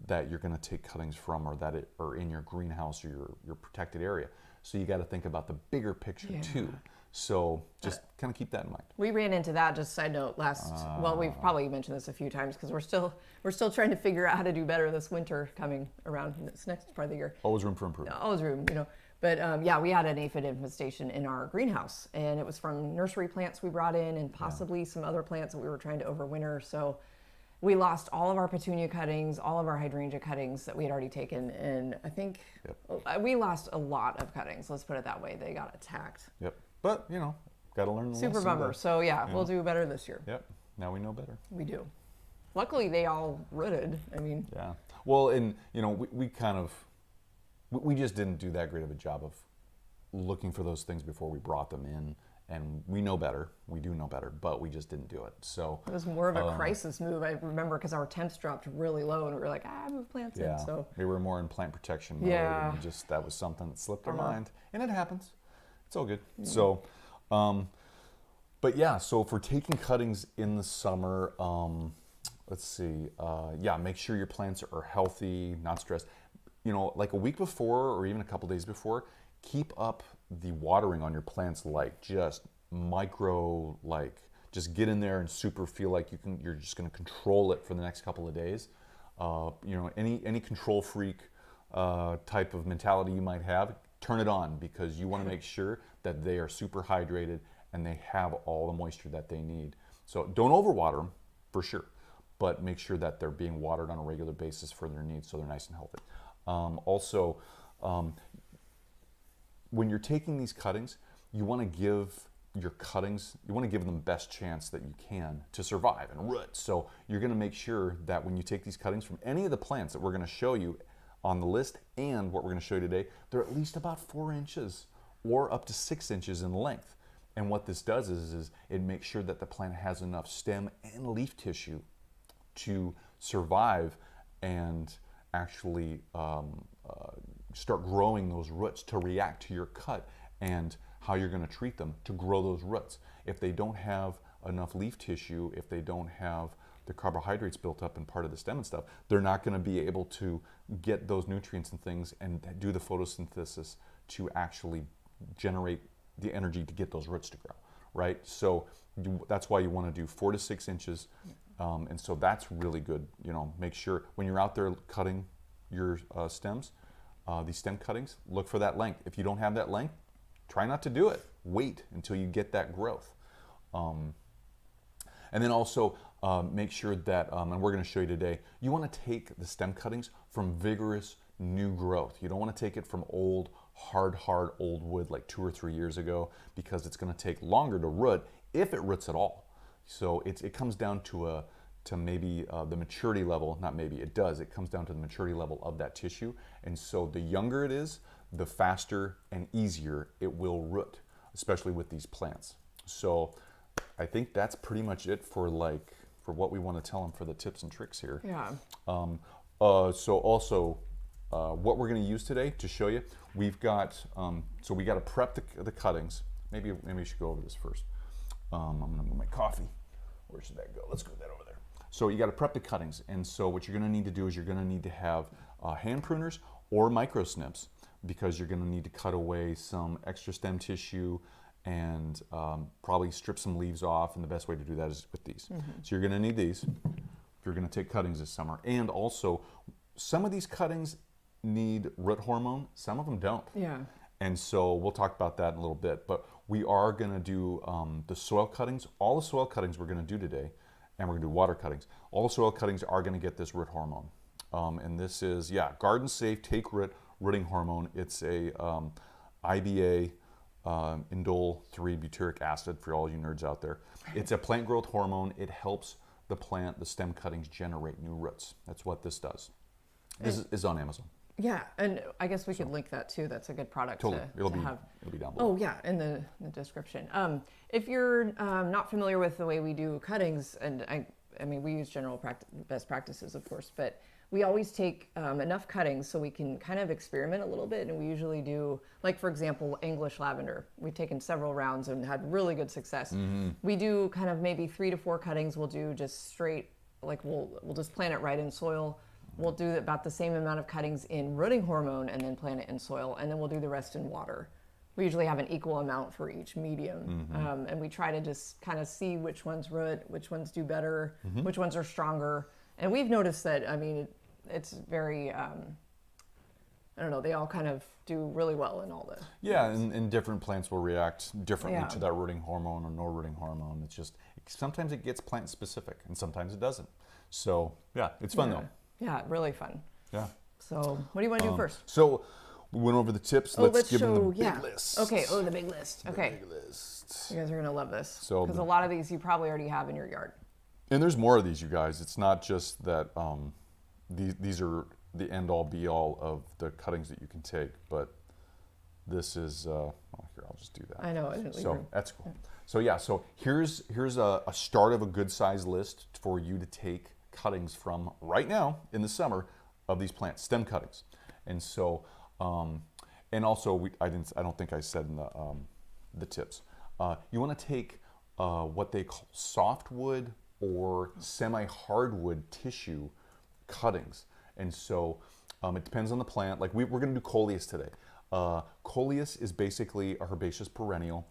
Speaker 2: that you're going to take cuttings from, or that are in your greenhouse or your protected area. So you got to think about the bigger picture too. So just kind of keep that in mind.
Speaker 1: We ran into that, just side note, well, we've probably mentioned this a few times, because we're still trying to figure out how to do better this winter coming around, this next part of the year.
Speaker 2: Always room for improvement.
Speaker 1: Always room, But we had an aphid infestation in our greenhouse, and it was from nursery plants we brought in, and possibly some other plants that we were trying to overwinter. So we lost all of our petunia cuttings, all of our hydrangea cuttings that we had already taken, and I think we lost a lot of cuttings. Let's put it that way. They got attacked.
Speaker 2: Yep. But, got to learn the lesson.
Speaker 1: Super bummer. So, we'll do better this year.
Speaker 2: Yep. Now we know better.
Speaker 1: We do. Luckily, they all rooted.
Speaker 2: Yeah. Well, and, we just didn't do that great of a job of looking for those things before we brought them in. And we know better. We do know better, but we just didn't do it. So
Speaker 1: it was more of a crisis move, I remember, because our temps dropped really low, and we were like, move plants in. So
Speaker 2: we were more in plant protection mode. Yeah. And that was something that slipped our mind. And it happens. It's all good. Mm-hmm. So, so for taking cuttings in the summer, let's see. Make sure your plants are healthy, not stressed. Like a week before or even a couple days before, keep up the watering on your plants, just get in there and super feel like you're just going to control it for the next couple of days. Any control freak type of mentality you might have, turn it on, because you want to make sure that they are super hydrated and they have all the moisture that they need. So don't overwater them, for sure, but make sure that they're being watered on a regular basis for their needs, so they're nice and healthy. When you're taking these cuttings, you want to give them the best chance that you can to survive and root. So you're going to make sure that when you take these cuttings from any of the plants that we're going to show you on the list and what we're going to show you today, they're at least about 4 inches or up to 6 inches in length. And what this does is it makes sure that the plant has enough stem and leaf tissue to survive and actually start growing those roots to react to your cut and how you're going to treat them to grow those roots. If they don't have enough leaf tissue, if they don't have the carbohydrates built up in part of the stem and stuff, they're not going to be able to get those nutrients and things and do the photosynthesis to actually generate the energy to get those roots to grow, right? So that's why you want to do 4 to 6 inches. And so that's really good. Make sure when you're out there cutting, your stems, these stem cuttings, look for that length. If you don't have that length, try not to do it. Wait until you get that growth. And then also make sure that, and we're going to show you today, you want to take the stem cuttings from vigorous new growth. You don't want to take it from old, hard old wood like 2 or 3 years ago, because it's going to take longer to root, if it roots at all. So it comes down to maybe the maturity level, not maybe, it does. It comes down to the maturity level of that tissue. And so the younger it is, the faster and easier it will root, especially with these plants. So I think that's pretty much it for what we want to tell them for the tips and tricks here.
Speaker 1: Yeah.
Speaker 2: So also, what we're going to use today to show you, we've got, so we got to prep the cuttings. Maybe we should go over this first. I'm going to move my coffee. Where should that go? Let's go that over there. So you got to prep the cuttings. And so what you're going to need to do is you're going to need to have hand pruners or micro snips, because you're going to need to cut away some extra stem tissue and probably strip some leaves off. And the best way to do that is with these. So you're going to need these if you're going to take cuttings this summer. And also, some of these cuttings need root hormone, some of them don't.
Speaker 1: Yeah.
Speaker 2: And so we'll talk about that in a little bit. But we are going to do the soil cuttings. All the soil cuttings we're going to do today, and we're going to do water cuttings. All the soil cuttings are going to get this root hormone. And this is, garden safe, take root, rooting hormone. It's a IBA, indole 3 butyric acid, for all you nerds out there. It's a plant growth hormone. It helps the plant, the stem cuttings, generate new roots. That's what this does. This is on Amazon.
Speaker 1: Yeah, and I guess we could link that too. That's a good product to have.
Speaker 2: It'll be down below.
Speaker 1: Oh yeah, in the description. If you're not familiar with the way we do cuttings, and I mean we use general best practices, of course, but we always take enough cuttings so we can kind of experiment a little bit, and we usually do, like for example, English lavender. We've taken several rounds and had really good success. We do kind of maybe 3 to 4 cuttings. We'll do just straight, like we'll just plant it right in soil. We'll do about the same amount of cuttings in rooting hormone and then plant it in soil, and then we'll do the rest in water. We usually have an equal amount for each medium, and we try to just kind of see which ones root, which ones do better, which ones are stronger. And we've noticed that, I mean, it's very, I don't know, they all kind of do really well in all the...
Speaker 2: Yeah, and different plants will react differently to that rooting hormone or no rooting hormone. It's just, sometimes it gets plant specific and sometimes it doesn't. So yeah, it's fun though.
Speaker 1: Yeah, really fun.
Speaker 2: Yeah.
Speaker 1: So what do you want to do first?
Speaker 2: So we went over the tips. Let's give them the big list.
Speaker 1: Okay, the big list. Okay.
Speaker 2: The big list.
Speaker 1: You guys are going to love this.
Speaker 2: So,
Speaker 1: because a lot of these you probably already have in your yard.
Speaker 2: And there's more of these, you guys. It's not just that these are the end-all, be-all of the cuttings that you can take, but this is, here, I'll just do that.
Speaker 1: I know. I didn't leave room.
Speaker 2: That's cool. So yeah, so here's a start of a good size list for you to take cuttings from right now in the summer of these plants, stem cuttings. And so, and also I don't think I said in the tips, you want to take what they call softwood or semi-hardwood tissue cuttings. And so it depends on the plant. Like we're going to do Coleus today. Coleus is basically a herbaceous perennial.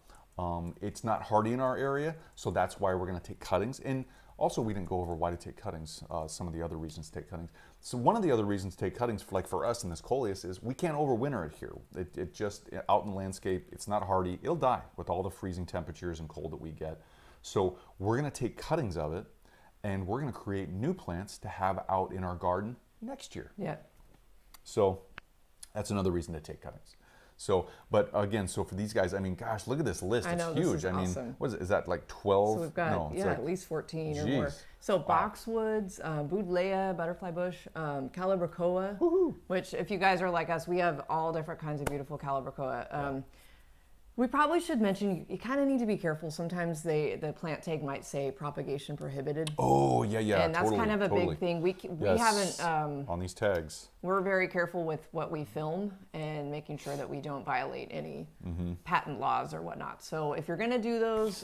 Speaker 2: It's not hardy in our area, so that's why we're going to take cuttings. And also, we didn't go over why to take cuttings, some of the other reasons to take cuttings. So one of the other reasons to take cuttings, for us in this Coleus, is we can't overwinter it here. It just, out in the landscape, it's not hardy. It'll die with all the freezing temperatures and cold that we get. So we're going to take cuttings of it, and we're going to create new plants to have out in our garden next year.
Speaker 1: Yeah.
Speaker 2: So that's another reason to take cuttings. So, but again, so for these guys, I mean, gosh, look at this list. It's huge.
Speaker 1: This is awesome.
Speaker 2: Mean, what is that, like 12?
Speaker 1: So we've got, at least 14 or more. So boxwoods, Buddleia, butterfly bush, Calibrachoa, which if you guys are like us, we have all different kinds of beautiful Calibrachoa. We probably should mention, you kind of need to be careful. Sometimes the plant tag might say propagation prohibited.
Speaker 2: Oh, yeah.
Speaker 1: And that's kind of a big thing. We haven't...
Speaker 2: on these tags.
Speaker 1: We're very careful with what we film and making sure that we don't violate any patent laws or whatnot. So if you're going to do those,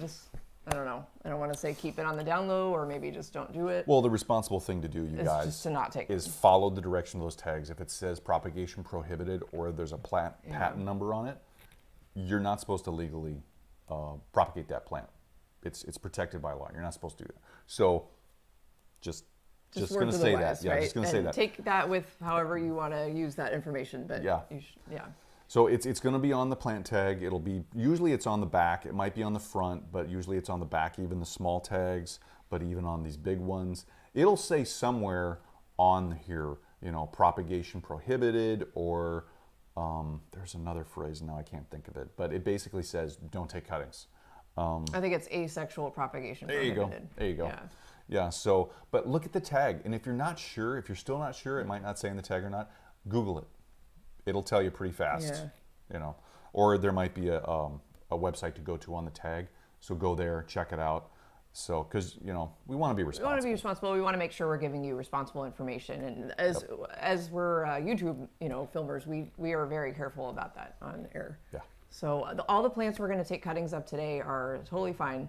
Speaker 1: just, I don't know. I don't want to say keep it on the down low or maybe just don't do it.
Speaker 2: Well, the responsible thing to do, you guys,
Speaker 1: just to not take
Speaker 2: is follow the direction of those tags. If it says propagation prohibited or there's a patent number on it, you're not supposed to legally propagate that plant. It's protected by law. You're not supposed to do that. So just
Speaker 1: Just
Speaker 2: going to say that. Yeah,
Speaker 1: right?
Speaker 2: just going to say that.
Speaker 1: Take that with however you want to use that information. But
Speaker 2: yeah.
Speaker 1: Yeah.
Speaker 2: So it's going to be on the plant tag. It'll be, usually it's on the back. It might be on the front, but usually it's on the back, even the small tags, but even on these big ones. It'll say somewhere on here, you know, propagation prohibited, or there's another phrase, now I can't think of it, but it basically says don't take cuttings.
Speaker 1: I think it's asexual propagation prohibited.
Speaker 2: There you go.
Speaker 1: Yeah.
Speaker 2: Yeah, so, but look at the tag, and if you're not sure, if you're still not sure, it might not say in the tag or not, Google it. It'll tell you pretty fast, you know. Or there might be a website to go to on the tag, so go there, check it out. So, because, you know, we want to be responsible.
Speaker 1: We want to be responsible. We want to make sure we're giving you responsible information, and as we're YouTube, you know, filmers, we are very careful about that on air.
Speaker 2: Yeah.
Speaker 1: So all the plants we're going to take cuttings of today are totally fine.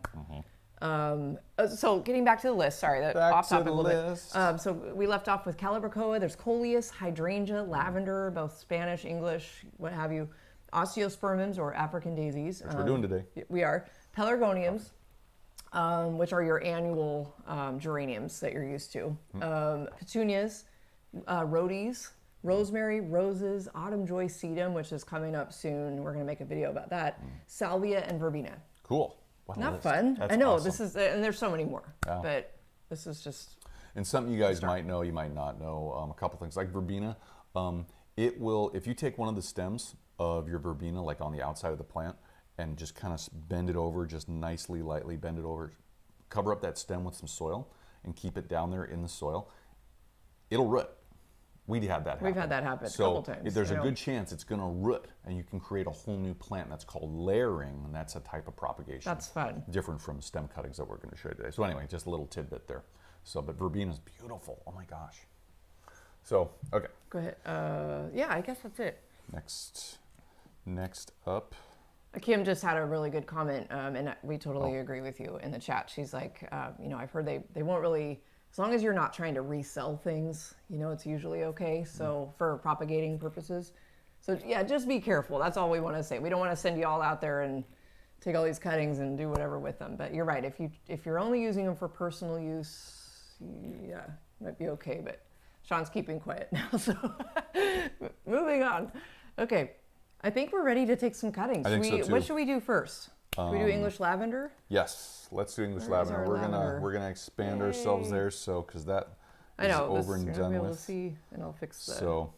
Speaker 1: So getting back to the list, sorry, off topic a little bit. So we left off with Calibrachoa. There's Coleus, hydrangea, lavender, both Spanish, English, what have you, osteospermums or African daisies.
Speaker 2: Which we're doing today.
Speaker 1: We are pelargoniums, which are your annual geraniums that you're used to. Petunias, rhodies, rosemary, roses, autumn joy sedum, which is coming up soon. We're going to make a video about that. Salvia and verbena.
Speaker 2: Cool.
Speaker 1: Not fun.
Speaker 2: That's
Speaker 1: I know,
Speaker 2: awesome.
Speaker 1: this is, and there's so many more, but this is just.
Speaker 2: And something you guys might know, you might not know, a couple things like verbena. It will, if you take one of the stems of your verbena, like on the outside of the plant, and just kind of bend it over, just nicely, lightly bend it over, cover up that stem with some soil, and keep it down there in the soil, it'll root. We've had that happen.
Speaker 1: We've had that happen a couple times.
Speaker 2: So there's a good chance it's going to root, and you can create a whole new plant. That's called layering, and that's a type of propagation.
Speaker 1: That's fun.
Speaker 2: Different from stem cuttings that we're going to show you today. So anyway, just a little tidbit there. So, but verbena is beautiful. Oh my gosh. So, okay.
Speaker 1: Go ahead. Yeah, I guess that's it.
Speaker 2: Next up.
Speaker 1: Kim just had a really good comment, and we totally agree with you in the chat. She's like, you know, I've heard they won't really, as long as you're not trying to resell things, you know, it's usually okay. So for propagating purposes. So yeah, just be careful. That's all we want to say. We don't want to send you all out there and take all these cuttings and do whatever with them. But you're right. If you're only using them for personal use, yeah, might be okay. But Sean's keeping quiet now. So moving on. Okay. I think we're ready to take some cuttings.
Speaker 2: I think so too.
Speaker 1: What should we do first? Should we do English lavender?
Speaker 2: Yes, let's do English lavender. We're gonna expand ourselves there, so because that is over and done
Speaker 1: be able
Speaker 2: with.
Speaker 1: To see, and I'll fix that.
Speaker 2: So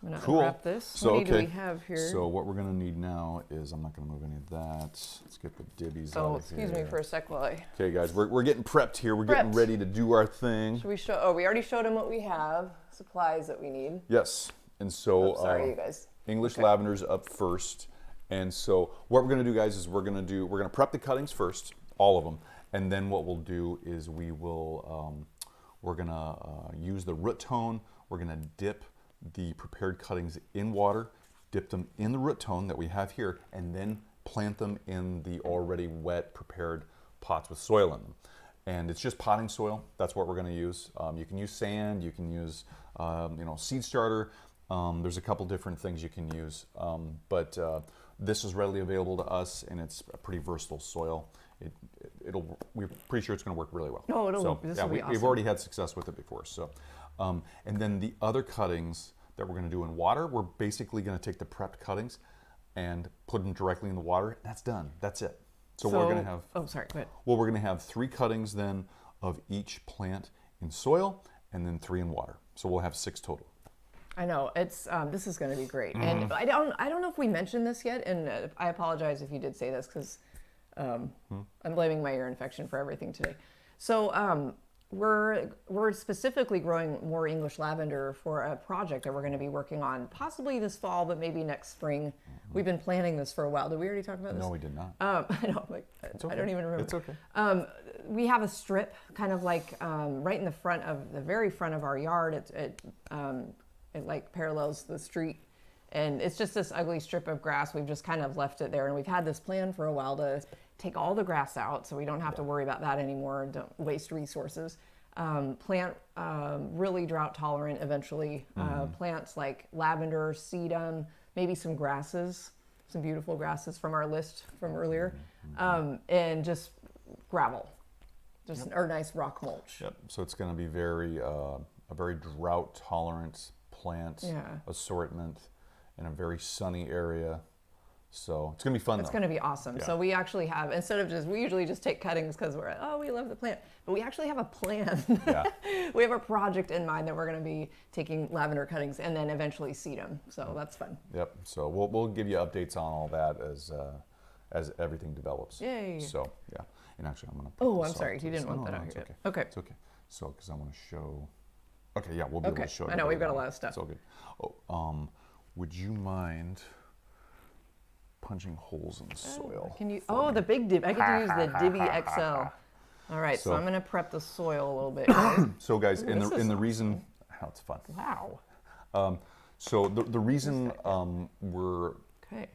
Speaker 1: I'm gonna
Speaker 2: cool.
Speaker 1: unwrap this.
Speaker 2: So
Speaker 1: what do we have here?
Speaker 2: So what we're gonna need now is, I'm not gonna move any of that. Let's get the dibbies out of here.
Speaker 1: Excuse me for a sec while I.
Speaker 2: Okay, guys, we're getting prepped here. We're getting ready to do our thing.
Speaker 1: Should we show? Oh, we already showed them what we have. Supplies that we need.
Speaker 2: Yes, and so.
Speaker 1: Sorry, you guys.
Speaker 2: English lavender's up first, and so what we're going to do, guys, is we're going to prep the cuttings first, all of them, and then what we'll do is we're going to use the root tone. We're going to dip the prepared cuttings in water, dip them in the root tone that we have here, and then plant them in the already wet prepared pots with soil in them. And it's just potting soil. That's what we're going to use. You can use sand. You can use seed starter. There's a couple different things you can use, but this is readily available to us, and it's a pretty versatile soil. We're pretty sure it's going to work really well.
Speaker 1: No, this will be awesome.
Speaker 2: We've already had success with it before. So, and then the other cuttings that we're going to do in water, we're basically going to take the prepped cuttings and put them directly in the water. That's done. That's it. So we're going to have.
Speaker 1: Oh, sorry. Go ahead.
Speaker 2: Well, we're going to have 3 cuttings then of each plant in soil, and then 3 in water. So we'll have 6 total.
Speaker 1: I know it's this is going to be great, and I don't know if we mentioned this yet, and I apologize if you did say this because I'm blaming my ear infection for everything today. So we're specifically growing more English lavender for a project that we're going to be working on, possibly this fall, but maybe next spring. We've been planning this for a while. Did we already talk about this?
Speaker 2: No, we did not.
Speaker 1: I know, I don't even remember.
Speaker 2: It's okay.
Speaker 1: We have a strip, kind of like right in the very front of our yard. It like parallels the street, and it's just this ugly strip of grass. We've just kind of left it there, and we've had this plan for a while to take all the grass out so we don't have to worry about that anymore, don't waste resources. Plant really drought tolerant eventually. Plants like lavender, sedum, maybe some grasses, some beautiful grasses from our list from earlier, and just gravel. Just or nice rock mulch.
Speaker 2: Yep. So it's going to be very a very drought tolerant plant assortment in a very sunny area. So it's going to be fun.
Speaker 1: It's going to be awesome. So we actually have, instead of we usually just take cuttings because we love the plant, but we actually have a plan. Yeah. We have a project in mind that we're going to be taking lavender cuttings and then eventually seed them. So that's fun.
Speaker 2: Yep. So we'll give you updates on all that as everything develops.
Speaker 1: Yay.
Speaker 2: So yeah. And actually, I'm going to.
Speaker 1: Oh, I'm sorry. You didn't want that out here.
Speaker 2: Okay.
Speaker 1: Okay.
Speaker 2: It's okay. So because I want to show. Okay. Yeah, we'll be able to show.
Speaker 1: I know we've got a lot of stuff.
Speaker 2: It's all good. Oh, would you mind punching holes in the soil?
Speaker 1: Can you? Oh, the big dib. I get to use the Divi XL. All right. So I'm going to prep the soil a little bit.
Speaker 2: So guys, in the reason, how it's fun.
Speaker 1: Wow.
Speaker 2: So the reason we're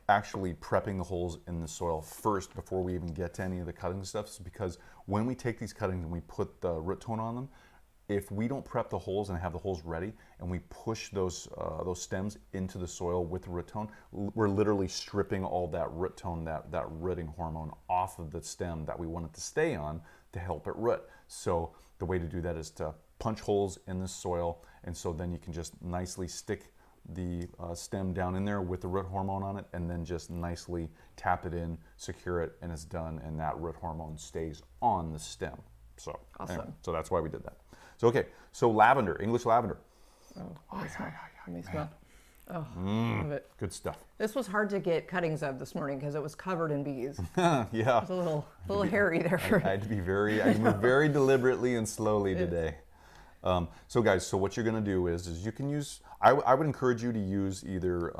Speaker 2: actually prepping the holes in the soil first before we even get to any of the cutting stuff is because when we take these cuttings and we put the root tone on them, if we don't prep the holes and have the holes ready and we push those stems into the soil with the root tone, we're literally stripping all that root tone, that rooting hormone off of the stem that we want it to stay on to help it root. So the way to do that is to punch holes in the soil, and so then you can just nicely stick the stem down in there with the root hormone on it, and then just nicely tap it in, secure it, and it's done, and that root hormone stays on the stem. So
Speaker 1: awesome.
Speaker 2: Anyway, so that's why we did that. So okay, so lavender, English lavender.
Speaker 1: Let me smell. Oh, love it.
Speaker 2: Good stuff.
Speaker 1: This was hard to get cuttings of this morning because it was covered in bees.
Speaker 2: Yeah.
Speaker 1: It was a little hairy there.
Speaker 2: I had to be I move very deliberately and slowly today. So guys, so what you're going to do is you can use. I would encourage you to use either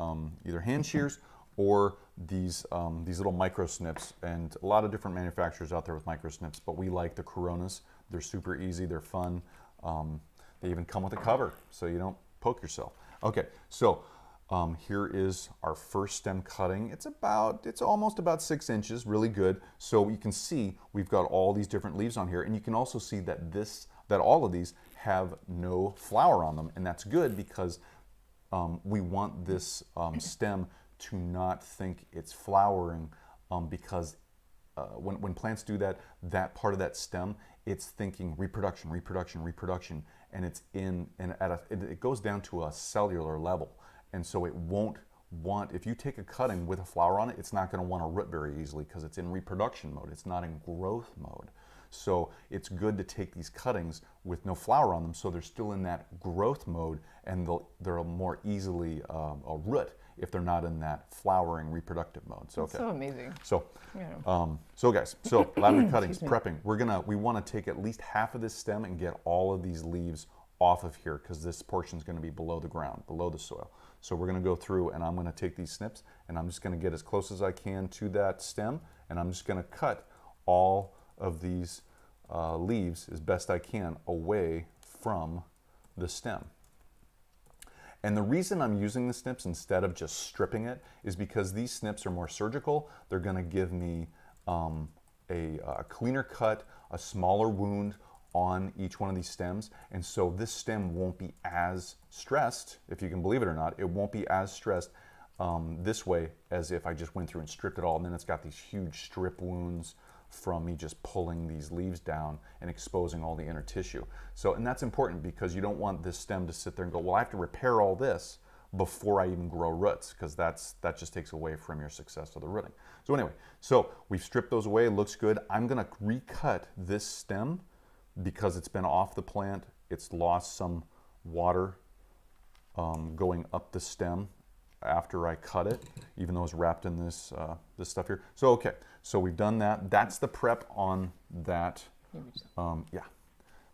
Speaker 2: hand shears or these little micro snips, and a lot of different manufacturers out there with micro snips, but we like the Coronas. They're super easy. They're fun. They even come with a cover, so you don't poke yourself. Okay, so here is our first stem cutting. It's almost about 6 inches, really good. So you can see we've got all these different leaves on here, and you can also see that all of these have no flower on them, and that's good because we want this stem to not think it's flowering, because when plants do that part of that stem, it's thinking reproduction, reproduction, reproduction, and it goes down to a cellular level, and so it won't want, if you take a cutting with a flower on it, it's not going to want to root very easily because it's in reproduction mode. It's not in growth mode. So it's good to take these cuttings with no flower on them, so they're still in that growth mode, and they'll more easily root if they're not in that flowering reproductive mode. So
Speaker 1: That's so amazing.
Speaker 2: So, so guys, so lavender cuttings prepping. We want to take at least half of this stem and get all of these leaves off of here because this portion is going to be below the ground, below the soil. So we're going to go through, and I'm going to take these snips, and I'm just going to get as close as I can to that stem, and I'm just going to cut all of these leaves as best I can away from the stem. And the reason I'm using the snips instead of just stripping it is because these snips are more surgical. They're going to give me a cleaner cut, a smaller wound on each one of these stems, and so this stem won't be as stressed, if you can believe it or not. It won't be as stressed this way as if I just went through and stripped it all, and then it's got these huge strip wounds from me just pulling these leaves down and exposing all the inner tissue. So, and that's important because you don't want this stem to sit there and go, well, I have to repair all this before I even grow roots, because that just takes away from your success of the rooting. So anyway, so we've stripped those away. It looks good. I'm going to recut this stem because it's been off the plant. It's lost some water going up the stem after I cut it, even though it's wrapped in this this stuff here. So okay, so we've done that. That's the prep on that. Yeah,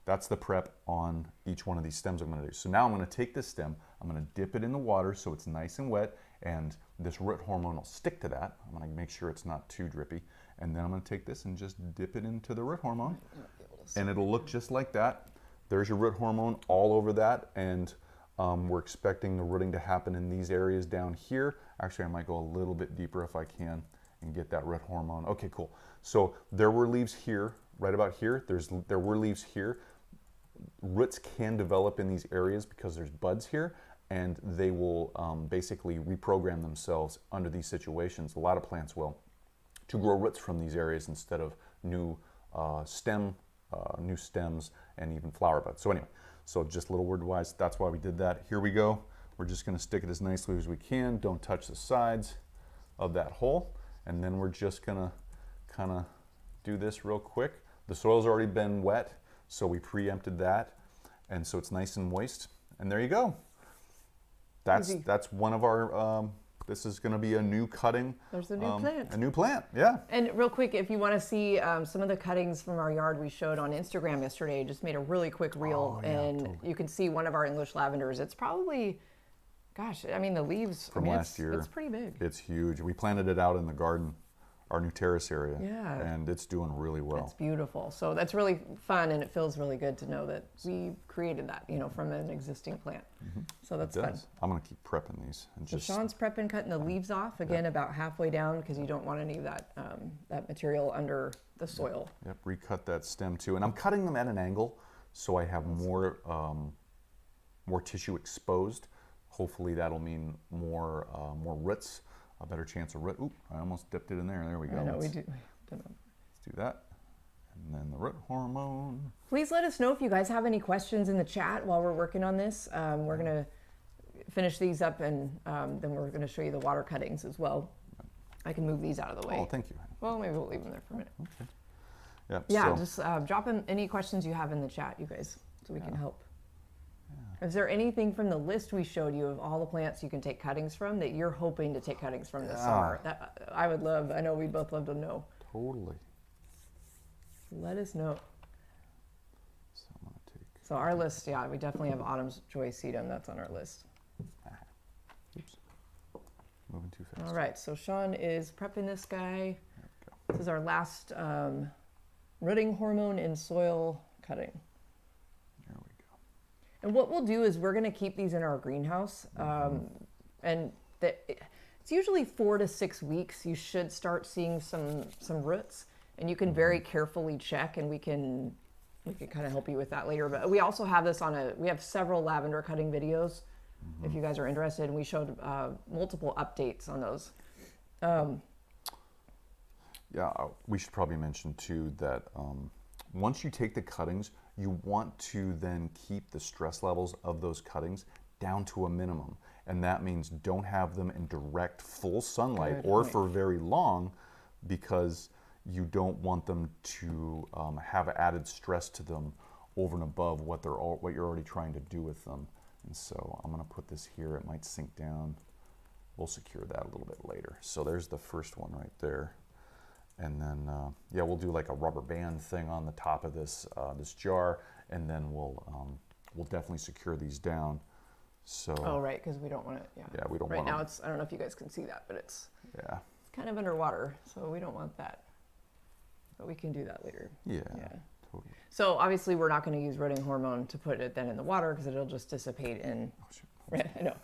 Speaker 2: that's the prep on each one of these stems I'm going to do. So now I'm going to take this stem, I'm going to dip it in the water so it's nice and wet, and this root hormone will stick to that. I'm going to make sure it's not too drippy, and then I'm going to take this and just dip it into the root hormone, and it'll look just like that. There's your root hormone all over that, and we're expecting the rooting to happen in these areas down here. Actually, I might go a little bit deeper if I can and get that root hormone. Okay, cool. So there were leaves here, right about here. There were leaves here. Roots can develop in these areas because there's buds here, and they will basically reprogram themselves under these situations. A lot of plants will, to grow roots from these areas instead of new stem new stems and even flower buds. So anyway, so just a little word wise, that's why we did that. Here we go. We're just going to stick it as nicely as we can. Don't touch the sides of that hole. And then we're just going to kind of do this real quick. The soil's already been wet, so we preempted that. And so it's nice and moist. And there you go. That's one of our, this is going to be a new cutting.
Speaker 1: There's a new plant.
Speaker 2: A new plant, yeah.
Speaker 1: And real quick, if you want to see some of the cuttings from our yard we showed on Instagram yesterday, just made a really quick reel, and totally. You can see one of our English lavenders. It's probably, gosh, I mean the leaves
Speaker 2: from last year.
Speaker 1: It's pretty big.
Speaker 2: It's huge. We planted it out in the garden, our new terrace area.
Speaker 1: Yeah.
Speaker 2: And it's doing really well.
Speaker 1: It's beautiful. So that's really fun, and it feels really good to know that we created that, from an existing plant. Mm-hmm. So that's fun.
Speaker 2: I'm going to keep prepping these. And
Speaker 1: so Sean's prepping, cutting the leaves off, again, about halfway down, because you don't want any of that, that material under the soil.
Speaker 2: Yep, recut that stem too. And I'm cutting them at an angle, so I have more tissue exposed. Hopefully that'll mean more roots. A better chance of root. Oop, I almost dipped it in there. There we go.
Speaker 1: I know, we do.
Speaker 2: Let's do that. And then the root hormone.
Speaker 1: Please let us know if you guys have any questions in the chat while we're working on this. We're going to finish these up, and then we're going to show you the water cuttings as well. I can move these out of the way.
Speaker 2: Oh, thank you.
Speaker 1: Well, maybe we'll leave them there for a minute.
Speaker 2: Okay. Yep,
Speaker 1: yeah, so just drop in any questions you have in the chat, you guys, so we can help. Is there anything from the list we showed you of all the plants you can take cuttings from that you're hoping to take cuttings from this summer? That I would love. I know we'd both love to know.
Speaker 2: Totally.
Speaker 1: Let us know.
Speaker 2: So I'm gonna take.
Speaker 1: So our list, yeah, we definitely have Autumn's Joy Sedum. That's on our list.
Speaker 2: Oops. Moving too fast.
Speaker 1: All right. So Sean is prepping this guy. This is our last rooting hormone in soil cutting. And what we'll do is we're going to keep these in our greenhouse, and it's usually 4 to 6 weeks. You should start seeing some roots, and you can very carefully check, and we can kind of help you with that later. But we also have this we have several lavender cutting videos, if you guys are interested, and we showed multiple updates on those.
Speaker 2: Yeah, we should probably mention too that once you take the cuttings, you want to then keep the stress levels of those cuttings down to a minimum. And that means don't have them in direct full sunlight or for very long, because you don't want them to have added stress to them over and above what you're already trying to do with them. And so I'm going to put this here. It might sink down. We'll secure that a little bit later. So there's the first one right there. And then, yeah, we'll do like a rubber band thing on the top of this this jar, and then we'll definitely secure these down. So.
Speaker 1: Oh, right, because we don't want it. Yeah.
Speaker 2: Yeah, we don't want.
Speaker 1: Right now, it's. I don't know if you guys can see that, but it's.
Speaker 2: Yeah.
Speaker 1: It's kind of underwater, so we don't want that. But we can do that later.
Speaker 2: Yeah.
Speaker 1: Yeah.
Speaker 2: Totally.
Speaker 1: So obviously, we're not going to use rooting hormone to put it then in the water, because it'll just dissipate in. Oh, shoot. Right, I know.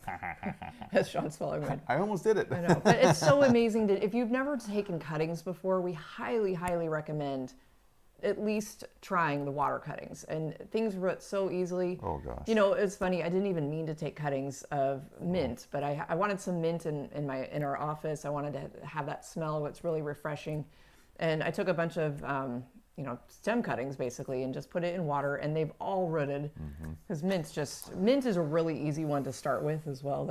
Speaker 1: As Sean's following mine.
Speaker 2: I almost did it.
Speaker 1: I know, but it's so amazing that if you've never taken cuttings before, we highly, highly recommend at least trying the water cuttings. And things root so easily.
Speaker 2: Oh gosh.
Speaker 1: It's funny. I didn't even mean to take cuttings of mint, but I wanted some mint in our office. I wanted to have that smell. It's really refreshing, and I took a bunch of stem cuttings basically and just put it in water, and they've all rooted, because mint is a really easy one to start with as well.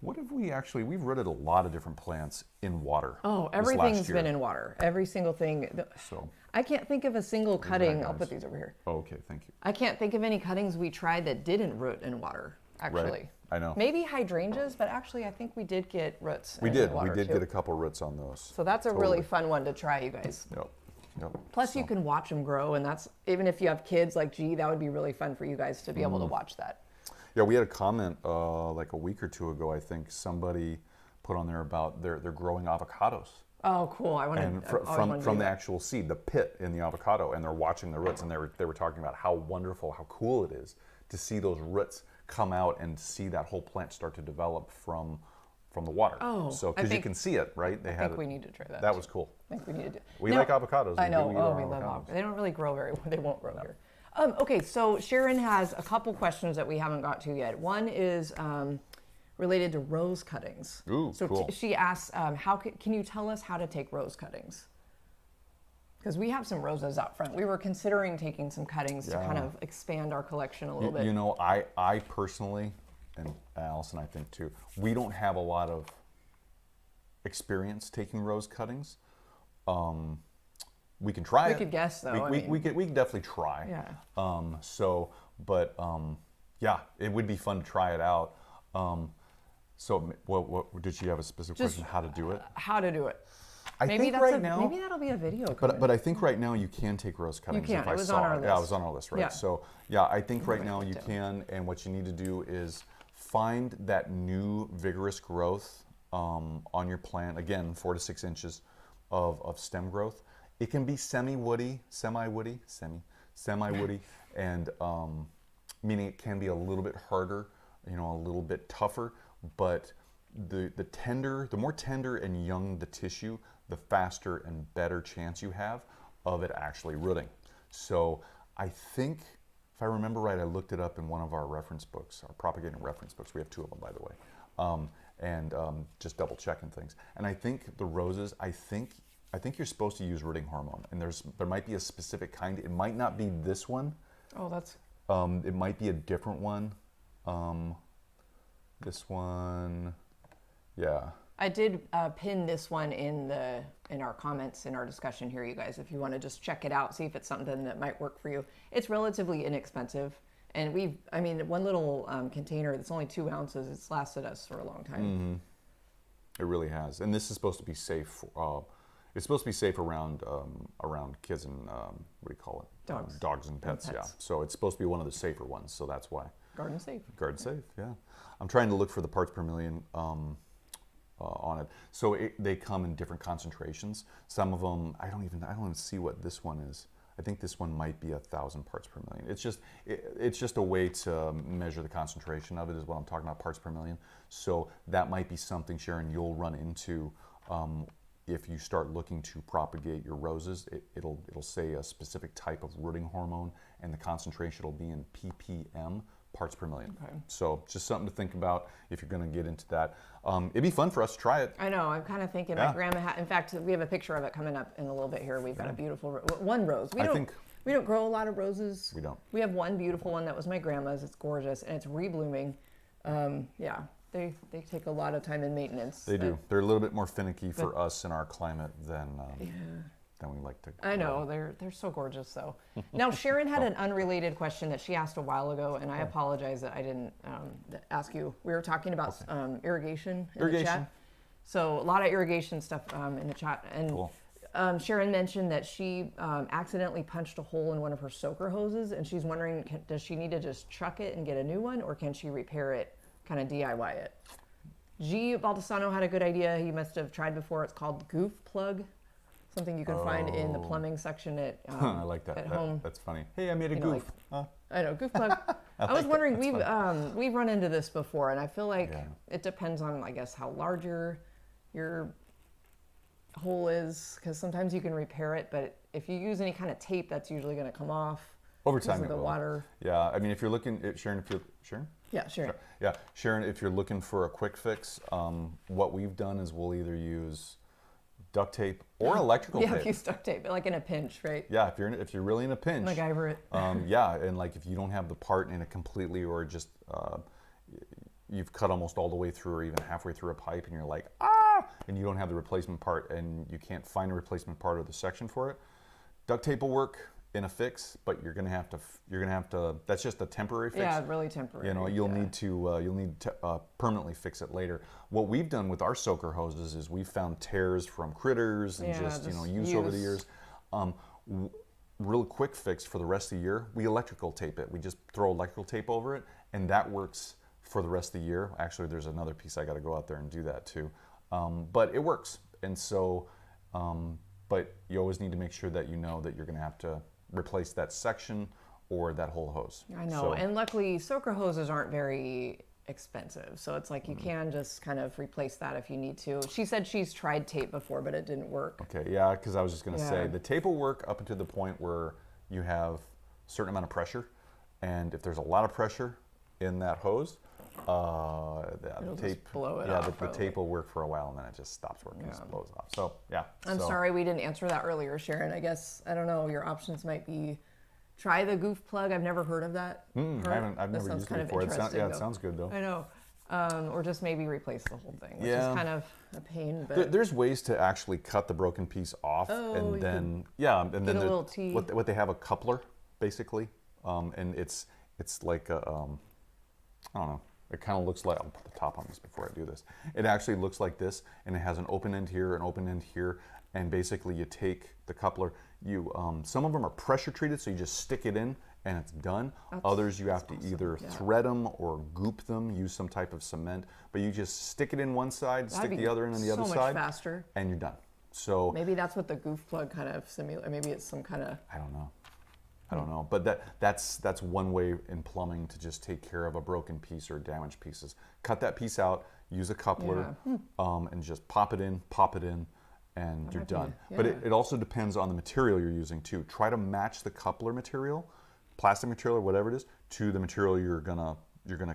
Speaker 2: What have we've rooted a lot of different plants in water.
Speaker 1: Oh, everything's been in water. Every single thing.
Speaker 2: So
Speaker 1: I can't think of a single cutting. I'll put these over here.
Speaker 2: Oh, okay, thank you.
Speaker 1: I can't think of any cuttings we tried that didn't root in water, actually.
Speaker 2: Right. I know.
Speaker 1: Maybe hydrangeas, but actually I think we did get roots
Speaker 2: in
Speaker 1: the water.
Speaker 2: We did get a couple roots on those.
Speaker 1: So that's a really fun one to try, you guys.
Speaker 2: Yep.
Speaker 1: Plus, you can watch them grow, and that's, even if you have kids like G, that would be really fun for you guys to be able to watch that.
Speaker 2: Yeah, we had a comment like a week or two ago, I think somebody put on there about they're growing avocados.
Speaker 1: Oh, cool!
Speaker 2: From the actual seed, the pit in the avocado, and they're watching the roots, and they were talking about how wonderful, how cool it is to see those roots come out and see that whole plant start to develop from the water.
Speaker 1: Oh,
Speaker 2: so because you can see it, right?
Speaker 1: I think we need to try that.
Speaker 2: That was cool.
Speaker 1: I think we need to do.
Speaker 2: We like avocados.
Speaker 1: I know. We love avocados. They don't really grow very well. They won't grow here. Okay, so Sharon has a couple questions that we haven't got to yet. One is related to rose cuttings.
Speaker 2: Ooh,
Speaker 1: so
Speaker 2: cool.
Speaker 1: She asks, can you tell us how to take rose cuttings? Because we have some roses out front. We were considering taking some cuttings to kind of expand our collection a little bit.
Speaker 2: You know, I personally, and Allison I think too, we don't have a lot of experience taking rose cuttings. We can try it.
Speaker 1: We could guess though.
Speaker 2: We could definitely try.
Speaker 1: Yeah.
Speaker 2: Yeah, it would be fun to try it out. So what did she have a specific question? How to do it?
Speaker 1: How to do it.
Speaker 2: Maybe
Speaker 1: that'll be a video.
Speaker 2: But I think right now you can take rose cuttings.
Speaker 1: You can.
Speaker 2: If
Speaker 1: It was
Speaker 2: I saw
Speaker 1: on our
Speaker 2: it.
Speaker 1: list.
Speaker 2: Yeah, it was on our list, right?
Speaker 1: Yeah.
Speaker 2: So yeah, I think right now you can. And what you need to do is find that new vigorous growth on your plant. Again, 4 to 6 inches of stem growth. It can be semi-woody, and meaning it can be a little bit harder, you know, a little bit tougher, but the more tender and young the tissue, the faster and better chance you have of it actually rooting. So I think, if I remember right, I looked it up in one of our reference books, our propagating reference books. We have 2 of them, by the way, just double checking things. And I think the roses, I think you're supposed to use rooting hormone, and there might be a specific kind. It might not be this one.
Speaker 1: Oh, that's.
Speaker 2: It might be a different one. This one, yeah.
Speaker 1: I did pin this one in our comments in our discussion here, you guys. If you want to just check it out, see if it's something that might work for you. It's relatively inexpensive, and one little container that's only 2 ounces. It's lasted us for a long time.
Speaker 2: Mm-hmm. It really has, and this is supposed to be safe. It's supposed to be safe around kids and what do you call it? Dogs and pets. Yeah. So it's supposed to be one of the safer ones. So that's why.
Speaker 1: Garden safe.
Speaker 2: Garden safe. Yeah. I'm trying to look for the parts per million on it. So they come in different concentrations. Some of them I don't even see what this one is. I think this one might be 1,000 parts per million. It's just a way to measure the concentration of it, is what I'm talking about, parts per million. So that might be something, Sharon, you'll run into. If you start looking to propagate your roses, it'll say a specific type of rooting hormone, and the concentration will be in ppm, parts per million. Okay. So just something to think about if you're going to get into that. It'd be fun for us to try it.
Speaker 1: I know. I'm kind of thinking my grandma had. In fact, we have a picture of it coming up in a little bit here. We've got a beautiful one rose. We don't grow a lot of roses.
Speaker 2: We don't.
Speaker 1: We have one beautiful one that was my grandma's. It's gorgeous and it's reblooming. Yeah. They take a lot of time and maintenance.
Speaker 2: They do. They're a little bit more finicky for us in our climate than we like to.
Speaker 1: I know. They're so gorgeous though. Now Sharon had an unrelated question that she asked a while ago, and I apologize that I didn't ask you. We were talking about irrigation in the chat. So a lot of irrigation stuff in the chat, and cool. Sharon mentioned that she accidentally punched a hole in one of her soaker hoses, and she's wondering, does she need to just chuck it and get a new one, or can she repair it? Kind of DIY it. G. Baldessano had a good idea he must have tried before. It's called Goof Plug, something you can find in the plumbing section at
Speaker 2: I like that.
Speaker 1: At home.
Speaker 2: That's funny. Hey, I made a goof.
Speaker 1: I know, Goof Plug. I was wondering, we've run into this before, and I feel like it depends on, I guess, how large your hole is, because sometimes you can repair it, but if you use any kind of tape, that's usually going to come off
Speaker 2: over time.
Speaker 1: Because of the water.
Speaker 2: Yeah, I mean, if you're looking at Sharon,
Speaker 1: Yeah, sure.
Speaker 2: Yeah, Sharon, if you're looking for a quick fix, what we've done is we'll either use duct tape or electrical tape.
Speaker 1: Yeah, use duct tape, like in a pinch, right?
Speaker 2: Yeah, if you're really in a pinch.
Speaker 1: MacGyver it.
Speaker 2: Yeah, and like if you don't have the part in it completely, or just you've cut almost all the way through, or even halfway through a pipe, and you're like, and you don't have the replacement part, and you can't find a replacement part or the section for it, duct tape will work in a fix, but you're gonna have to. That's just a temporary fix.
Speaker 1: Yeah, really temporary.
Speaker 2: You know, you'll need to permanently fix it later. What we've done with our soaker hoses is we've found tears from critters and use over the years. Real quick fix for the rest of the year. We electrical tape it. We just throw electrical tape over it, and that works for the rest of the year. Actually, there's another piece I got to go out there and do that too, but it works. And so, but you always need to make sure that you know that you're going to have to replace that section or that whole hose.
Speaker 1: I know, and luckily soaker hoses aren't very expensive, so it's like you can just kind of replace that if you need to. She said she's tried tape before, but it didn't work.
Speaker 2: Okay, yeah, because I was just going to say the tape will work up until the point where you have a certain amount of pressure, and if there's a lot of pressure in that hose, The tape,
Speaker 1: blow it
Speaker 2: off.
Speaker 1: Off,
Speaker 2: the tape will work for a while, and then it just stops working. It just blows off. So yeah.
Speaker 1: I'm sorry we didn't answer that earlier, Sharon. I guess I don't know. Your options might be try the goof plug. I've never heard of that.
Speaker 2: I've never used it before. It sounds good though.
Speaker 1: I know. Or just maybe replace the whole thing, which is kind of a pain. But
Speaker 2: there's ways to actually cut the broken piece off, and then what they have a coupler basically, and it's like a, I don't know. It kind of looks like, I'll put the top on this before I do this. It actually looks like this, and it has an open end here, an open end here, and basically you take the coupler. Some of them are pressure treated, so you just stick it in and it's done. Others you have to either thread them or goop them, use some type of cement, but you just stick it in one side, stick the other in on the other side,
Speaker 1: so much faster,
Speaker 2: and you're done. So
Speaker 1: maybe that's what the goof plug kind of simulates. Maybe it's some kind of,
Speaker 2: I don't know, but that's one way in plumbing to just take care of a broken piece or damaged pieces. Cut that piece out, use a coupler, and just pop it in, and you're done. But it also depends on the material you're using too. Try to match the coupler material, plastic material or whatever it is, to the material you're gonna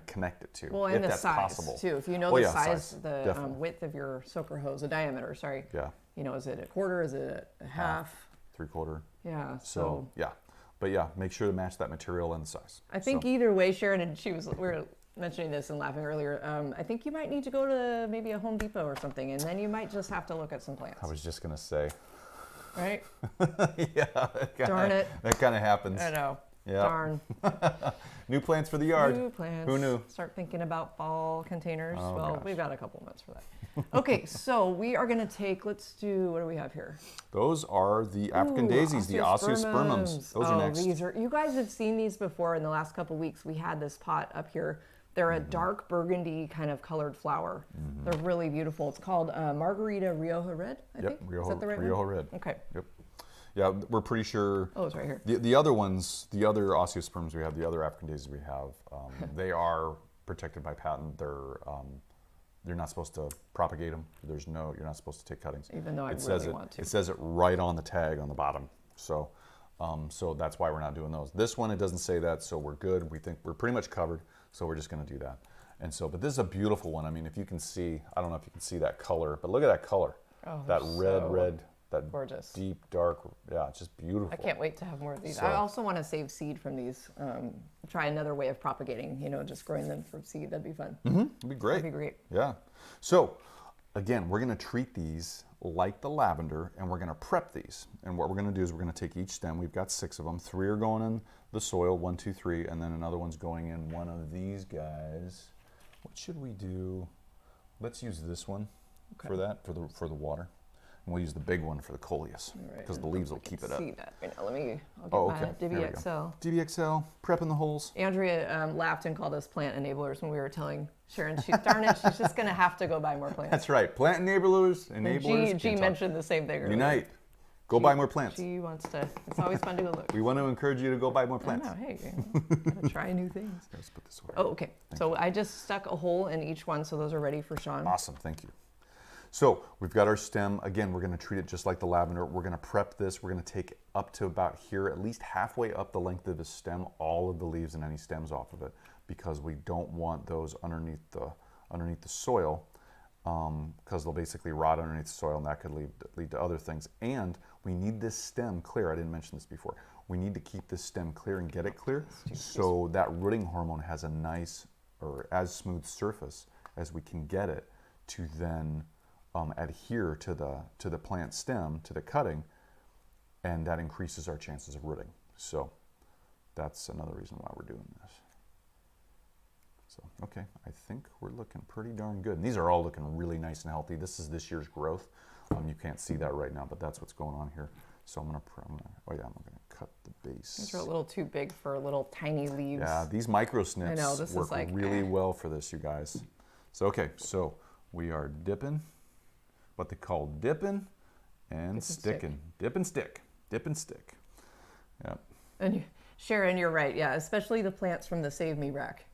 Speaker 2: connect it to.
Speaker 1: Well, and the size too. If you know the size, the width of your soaker hose, the diameter. Sorry.
Speaker 2: Yeah.
Speaker 1: You know, is it a quarter? Is it a half?
Speaker 2: 3/4.
Speaker 1: Yeah.
Speaker 2: So yeah. But yeah, make sure to match that material and the size.
Speaker 1: I think either way, Sharon, and we were mentioning this and laughing earlier, I think you might need to go to maybe a Home Depot or something, and then you might just have to look at some plants.
Speaker 2: I was just going to say.
Speaker 1: Right?
Speaker 2: Yeah.
Speaker 1: Darn it.
Speaker 2: That kind of happens.
Speaker 1: I know.
Speaker 2: Yeah.
Speaker 1: Darn.
Speaker 2: New plants for the yard.
Speaker 1: New plants.
Speaker 2: Who knew?
Speaker 1: Start thinking about fall containers.
Speaker 2: Oh,
Speaker 1: well,
Speaker 2: gosh.
Speaker 1: we've got a couple months for that. Okay, so we are going to take, let's do, what do we have here?
Speaker 2: Those are the African daisies, the Osteospermums. Those are next.
Speaker 1: You guys have seen these before in the last couple weeks. We had this pot up here. They're a dark burgundy kind of colored flower. They're really beautiful. It's called Margarita Rioja Red, I think. Is that the right
Speaker 2: Rioja
Speaker 1: one?
Speaker 2: Red.
Speaker 1: Okay.
Speaker 2: Yep. Yeah, we're pretty sure.
Speaker 1: Oh, it's right here.
Speaker 2: The other ones, the other Osteosperms we have, the other African daisies we have, they are protected by patent. You're not supposed to propagate them. You're not supposed to take cuttings.
Speaker 1: Even though I really want to.
Speaker 2: It says it right on the tag on the bottom. So, so that's why we're not doing those. This one, it doesn't say that, so we're good. We think we're pretty much covered, so we're just going to do that. And so, but this is a beautiful one. I mean, if you can see, I don't know if you can see that color, but look at that color.
Speaker 1: Oh,
Speaker 2: that red, that
Speaker 1: gorgeous,
Speaker 2: deep, dark, yeah, it's just beautiful.
Speaker 1: I can't wait to have more of these. I also want to save seed from these. Try another way of propagating, just growing them from seed. That'd be fun.
Speaker 2: It'd be great.
Speaker 1: That'd be great.
Speaker 2: Yeah. So, again, we're going to treat these like the lavender, and we're going to prep these. And what we're going to do is we're going to take each stem. We've got 6 of them. 3 are going in the soil, 1, 2, 3, and then another one's going in one of these guys. What should we do? Let's use this one for that, for the water. And we'll use the big one for the Coleus, because the leaves will keep it up.
Speaker 1: See that right now. I'll get my DBXL.
Speaker 2: DBXL, prepping the holes.
Speaker 1: Andrea laughed and called us plant enablers when we were telling Sharon, darn it, she's just going to have to go buy more plants.
Speaker 2: That's right, plant enablers.
Speaker 1: G mentioned the same thing earlier.
Speaker 2: Unite. Go buy more plants.
Speaker 1: She wants to, it's always fun to go look.
Speaker 2: We want to encourage you to go buy more plants.
Speaker 1: I know, hey, gotta try new things.
Speaker 2: Let's put this away.
Speaker 1: Oh, okay. So I just stuck a hole in each one, so those are ready for Sean.
Speaker 2: Awesome, thank you. So we've got our stem. Again, we're going to treat it just like the lavender. We're going to prep this. We're going to take up to about here, at least halfway up the length of the stem, all of the leaves and any stems off of it, because we don't want those underneath the soil, because they'll basically rot underneath the soil, and that could lead to other things. And we need this stem clear. I didn't mention this before. We need to keep this stem clear and get it clear, so that rooting hormone has a nice or as smooth surface as we can get it to then adhere to the plant stem, to the cutting, and that increases our chances of rooting. So that's another reason why we're doing this. So, okay, I think we're looking pretty darn good. And these are all looking really nice and healthy. This is this year's growth. You can't see that right now, but that's what's going on here. So I'm gonna cut the base.
Speaker 1: These are a little too big for little tiny leaves.
Speaker 2: Yeah, these micro snips work really well for this, you guys. So, okay, so we are dipping, what they call dipping and sticking. Dip and stick. Dip and stick. Yep.
Speaker 1: And Sharon, you're right. Yeah, especially the plants from the Save Me rack.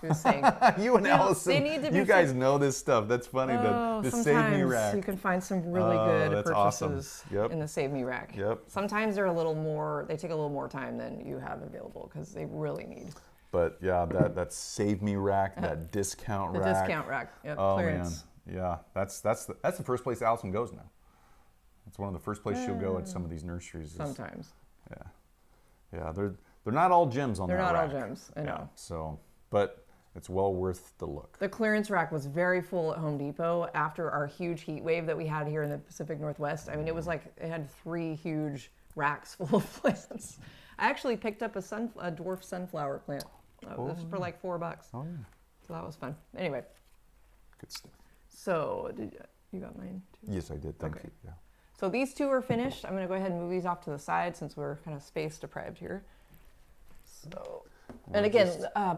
Speaker 1: She was saying.
Speaker 2: You and Allison, you guys know this stuff. That's funny. The Save Me rack.
Speaker 1: You can find some really good purchases
Speaker 2: awesome.
Speaker 1: in the Save Me rack.
Speaker 2: Yep.
Speaker 1: Sometimes they take a little more time than you have available, because they really need.
Speaker 2: But yeah, that Save Me rack, that discount rack.
Speaker 1: The discount rack. Yep,
Speaker 2: Oh
Speaker 1: clearance.
Speaker 2: man, yeah, that's the first place Allison goes now. It's one of the first places she'll go at some of these nurseries.
Speaker 1: Sometimes.
Speaker 2: Yeah, they're not all gems on that rack.
Speaker 1: They're not all gems, I know.
Speaker 2: Yeah, so, but it's well worth the look.
Speaker 1: The clearance rack was very full at Home Depot after our huge heat wave that we had here in the Pacific Northwest. I mean, it was like it had 3 huge racks full of plants. I actually picked up a dwarf sunflower plant. This was for like $4.
Speaker 2: Oh yeah.
Speaker 1: So that was fun. Anyway.
Speaker 2: Good stuff.
Speaker 1: So you got mine too?
Speaker 2: Yes, I did. Thank you. Yeah.
Speaker 1: So these 2 are finished. I'm going to go ahead and move these off to the side since we're kind of space deprived here. So, and again,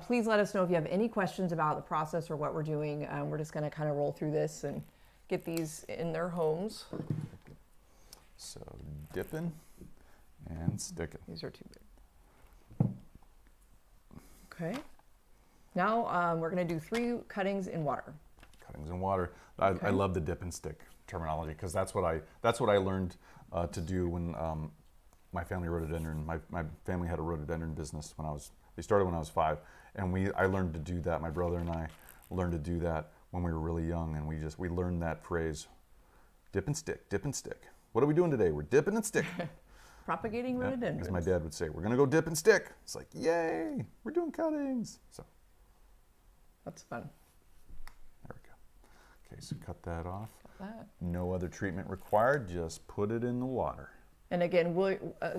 Speaker 1: please let us know if you have any questions about the process or what we're doing. We're just going to kind of roll through this and get these in their homes.
Speaker 2: So dipping and sticking.
Speaker 1: These are too big. Okay. Now we're going to do 3 cuttings in water.
Speaker 2: Cuttings in water. I love the dip and stick terminology because that's what I learned to do when my family rhododendron. My family had a rhododendron business they started when I was 5, and I learned to do that. My brother and I learned to do that when we were really young, and we learned that phrase, dip and stick, dip and stick. What are we doing today? We're dipping and sticking.
Speaker 1: Propagating rhododendrons.
Speaker 2: As my dad would say, we're gonna go dip and stick. It's like, yay, we're doing cuttings. So
Speaker 1: that's fun.
Speaker 2: There we go. Okay, so cut that off.
Speaker 1: That.
Speaker 2: No other treatment required, just put it in the water.
Speaker 1: And again,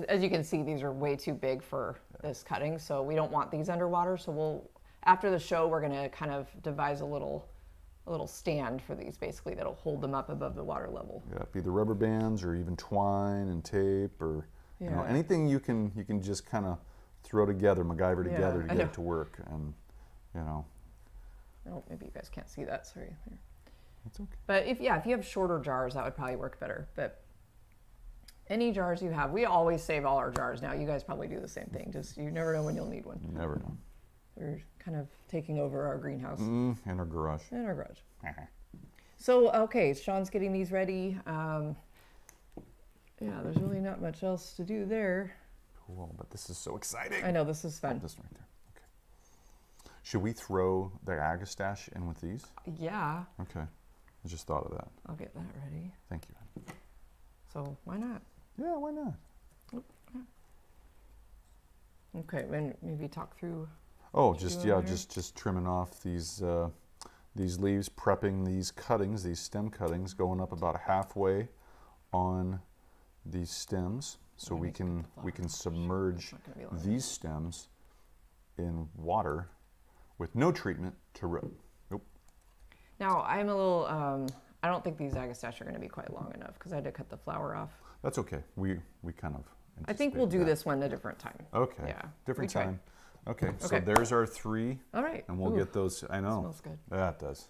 Speaker 1: as you can see, these are way too big for this cutting, so we don't want these underwater. So after the show, we're gonna kind of devise a little stand for these, basically, that'll hold them up above the water level.
Speaker 2: Yeah, either rubber bands or even twine and tape, or anything you can just kind of throw together, MacGyver together to get it to work, and Oh, maybe you guys can't see that. Sorry. Here. That's okay.
Speaker 1: But if you have shorter jars, that would probably work better. But any jars you have, we always save all our jars now. You guys probably do the same thing. Just you never know when you'll need one.
Speaker 2: You never know.
Speaker 1: We're kind of taking over our greenhouse.
Speaker 2: And our garage.
Speaker 1: And our garage. So, okay, Sean's getting these ready. Yeah, there's really not much else to do there.
Speaker 2: Cool, but this is so exciting.
Speaker 1: I know, this is fun.
Speaker 2: This one right there. Okay. Should we throw the Agastache in with these?
Speaker 1: Yeah.
Speaker 2: Okay. I just thought of that.
Speaker 1: I'll get that ready.
Speaker 2: Thank you.
Speaker 1: So, why not?
Speaker 2: Yeah, why not?
Speaker 1: Okay, then maybe talk through.
Speaker 2: Oh, just trimming off these leaves, prepping these cuttings, these stem cuttings, going up about halfway on these stems, so we can submerge these stems in water with no treatment to root. Nope.
Speaker 1: Now I'm a little. I don't think these Agastache are going to be quite long enough because I had to cut the flower off.
Speaker 2: That's okay. We kind of.
Speaker 1: I think we'll do this one a different time.
Speaker 2: Okay.
Speaker 1: Yeah.
Speaker 2: Different time. Okay. So there's our 3.
Speaker 1: All right.
Speaker 2: And we'll get those. I know.
Speaker 1: Smells good.
Speaker 2: Yeah, it does.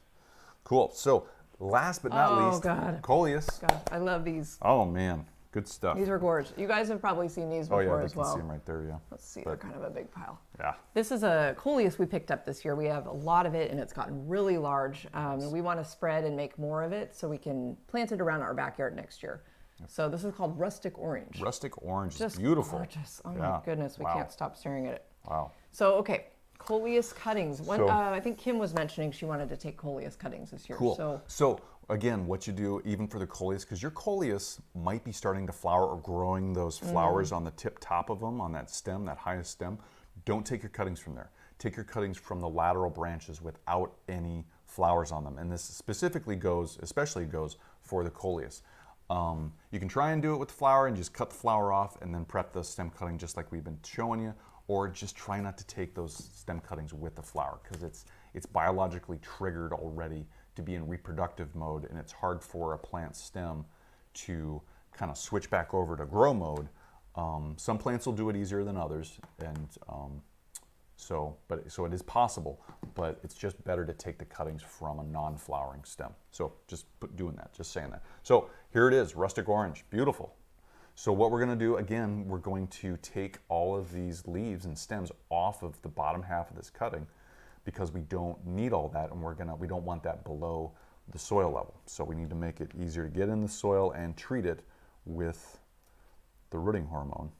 Speaker 2: Cool. So last but not least, Coleus.
Speaker 1: God, I love these.
Speaker 2: Oh man, good stuff.
Speaker 1: These are gorgeous. You guys have probably seen these before as well.
Speaker 2: Oh yeah, you can see them right there. Yeah.
Speaker 1: Let's see. They're kind of a big pile.
Speaker 2: Yeah.
Speaker 1: This is a Coleus we picked up this year. We have a lot of it, and it's gotten really large. We want to spread and make more of it so we can plant it around our backyard next year. Yep. So this is called Rustic Orange.
Speaker 2: Rustic Orange is
Speaker 1: just
Speaker 2: beautiful.
Speaker 1: Gorgeous. Oh my goodness, we can't stop staring at it.
Speaker 2: Wow.
Speaker 1: So okay, Coleus cuttings. I think Kim was mentioning she wanted to take Coleus cuttings this year.
Speaker 2: Cool. So again, what you do even for the Coleus, because your Coleus might be starting to flower or growing those flowers on the tip top of them, on that stem, that highest stem, don't take your cuttings from there. Take your cuttings from the lateral branches without any flowers on them. And this especially goes for the Coleus. You can try and do it with the flower and just cut the flower off and then prep the stem cutting just like we've been showing you, or just try not to take those stem cuttings with the flower because it's biologically triggered already to be in reproductive mode, and it's hard for a plant stem to kind of switch back over to grow mode. Some plants will do it easier than others, and so it is possible, but it's just better to take the cuttings from a non-flowering stem. So just just saying that. So here it is, Rustic Orange, beautiful. So what we're gonna do, again, we're going to take all of these leaves and stems off of the bottom half of this cutting because we don't need all that, and we don't want that below the soil level. So we need to make it easier to get in the soil and treat it with the rooting hormone.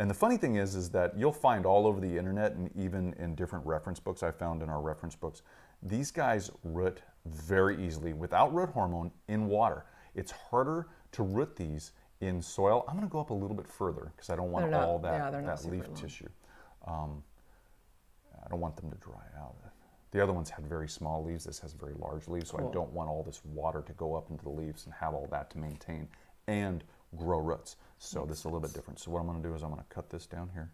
Speaker 2: And the funny thing is that you'll find all over the internet and even in different reference books I found in our reference books, these guys root very easily without root hormone in water. It's harder to root these in soil. I'm going to go up a little bit further because I don't want all that leaf tissue. I don't want them to dry out. The other ones had very small leaves. This has very large leaves, so I don't want all this water to go up into the leaves and have all that to maintain and grow roots. So this is a little bit different. So what I'm going to do is I'm going to cut this down here.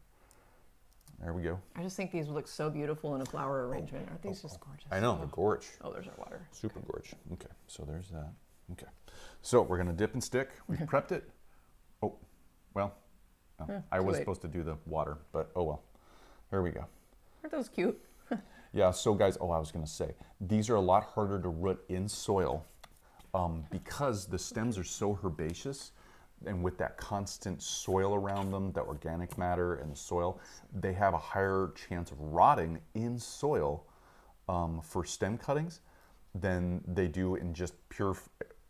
Speaker 2: There we go.
Speaker 1: I just think these look so beautiful in a flower arrangement. Aren't these just gorgeous?
Speaker 2: I know, they're gorgeous.
Speaker 1: Oh, there's our water.
Speaker 2: Super gorgeous. Okay, so there's that. Okay, so we're going to dip and stick. We've prepped it. Oh, well, no, I was supposed to do the water, but oh well. There we go.
Speaker 1: Aren't those cute?
Speaker 2: Yeah, so guys, I was going to say, these are a lot harder to root in soil because the stems are so herbaceous, and with that constant soil around them, the organic matter and the soil, they have a higher chance of rotting in soil for stem cuttings than they do in just pure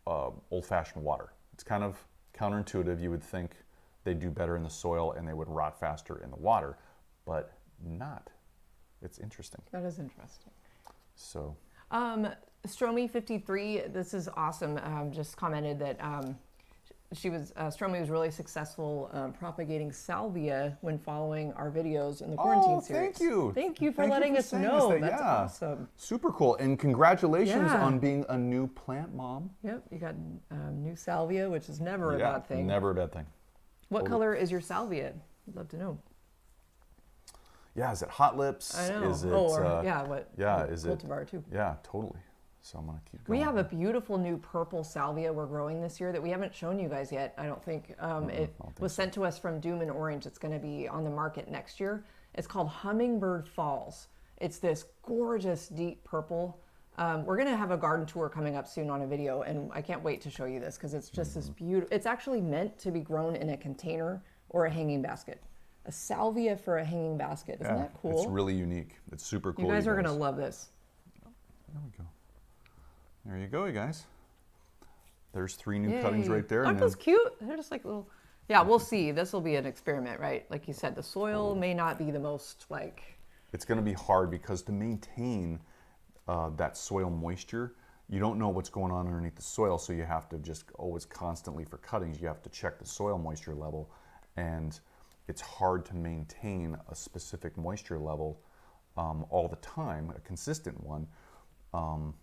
Speaker 2: old-fashioned water. It's kind of counterintuitive. You would think they do better in the soil and they would rot faster in the water, but not. It's interesting.
Speaker 1: That is interesting.
Speaker 2: So,
Speaker 1: Stromy53, this is awesome. Just commented that Stromy was really successful propagating salvia when following our videos in the quarantine series.
Speaker 2: Thank you.
Speaker 1: Thank you for letting us know. That's awesome.
Speaker 2: Super cool. And congratulations on being a new plant mom.
Speaker 1: Yep, you got new salvia, which is never a bad thing.
Speaker 2: Never a bad thing.
Speaker 1: What color is your salvia? I'd love to know.
Speaker 2: Yeah, is it hot lips?
Speaker 1: I know.
Speaker 2: Is it,
Speaker 1: is it cultivar too?
Speaker 2: Yeah, totally. So I'm gonna keep
Speaker 1: We
Speaker 2: going.
Speaker 1: have a beautiful new purple salvia we're growing this year that we haven't shown you guys yet. I don't think it was sent to us from Doom and Orange. It's going to be on the market next year. It's called Hummingbird Falls. It's this gorgeous deep purple. We're going to have a garden tour coming up soon on a video, and I can't wait to show you this because it's just this beautiful. It's actually meant to be grown in a container or a hanging basket. A salvia for a hanging basket. Isn't that cool?
Speaker 2: It's really unique. It's super cool.
Speaker 1: You guys are going to love this.
Speaker 2: There we go. There you go, you guys. There's 3 new cuttings right there.
Speaker 1: Aren't those cute? They're just like little... Yeah, we'll see. This will be an experiment, right? Like you said, the soil may not be the most, like...
Speaker 2: It's going to be hard because to maintain that soil moisture, you don't know what's going on underneath the soil, so you have to just always constantly, for cuttings, you have to check the soil moisture level, and it's hard to maintain a specific moisture level all the time, a consistent one.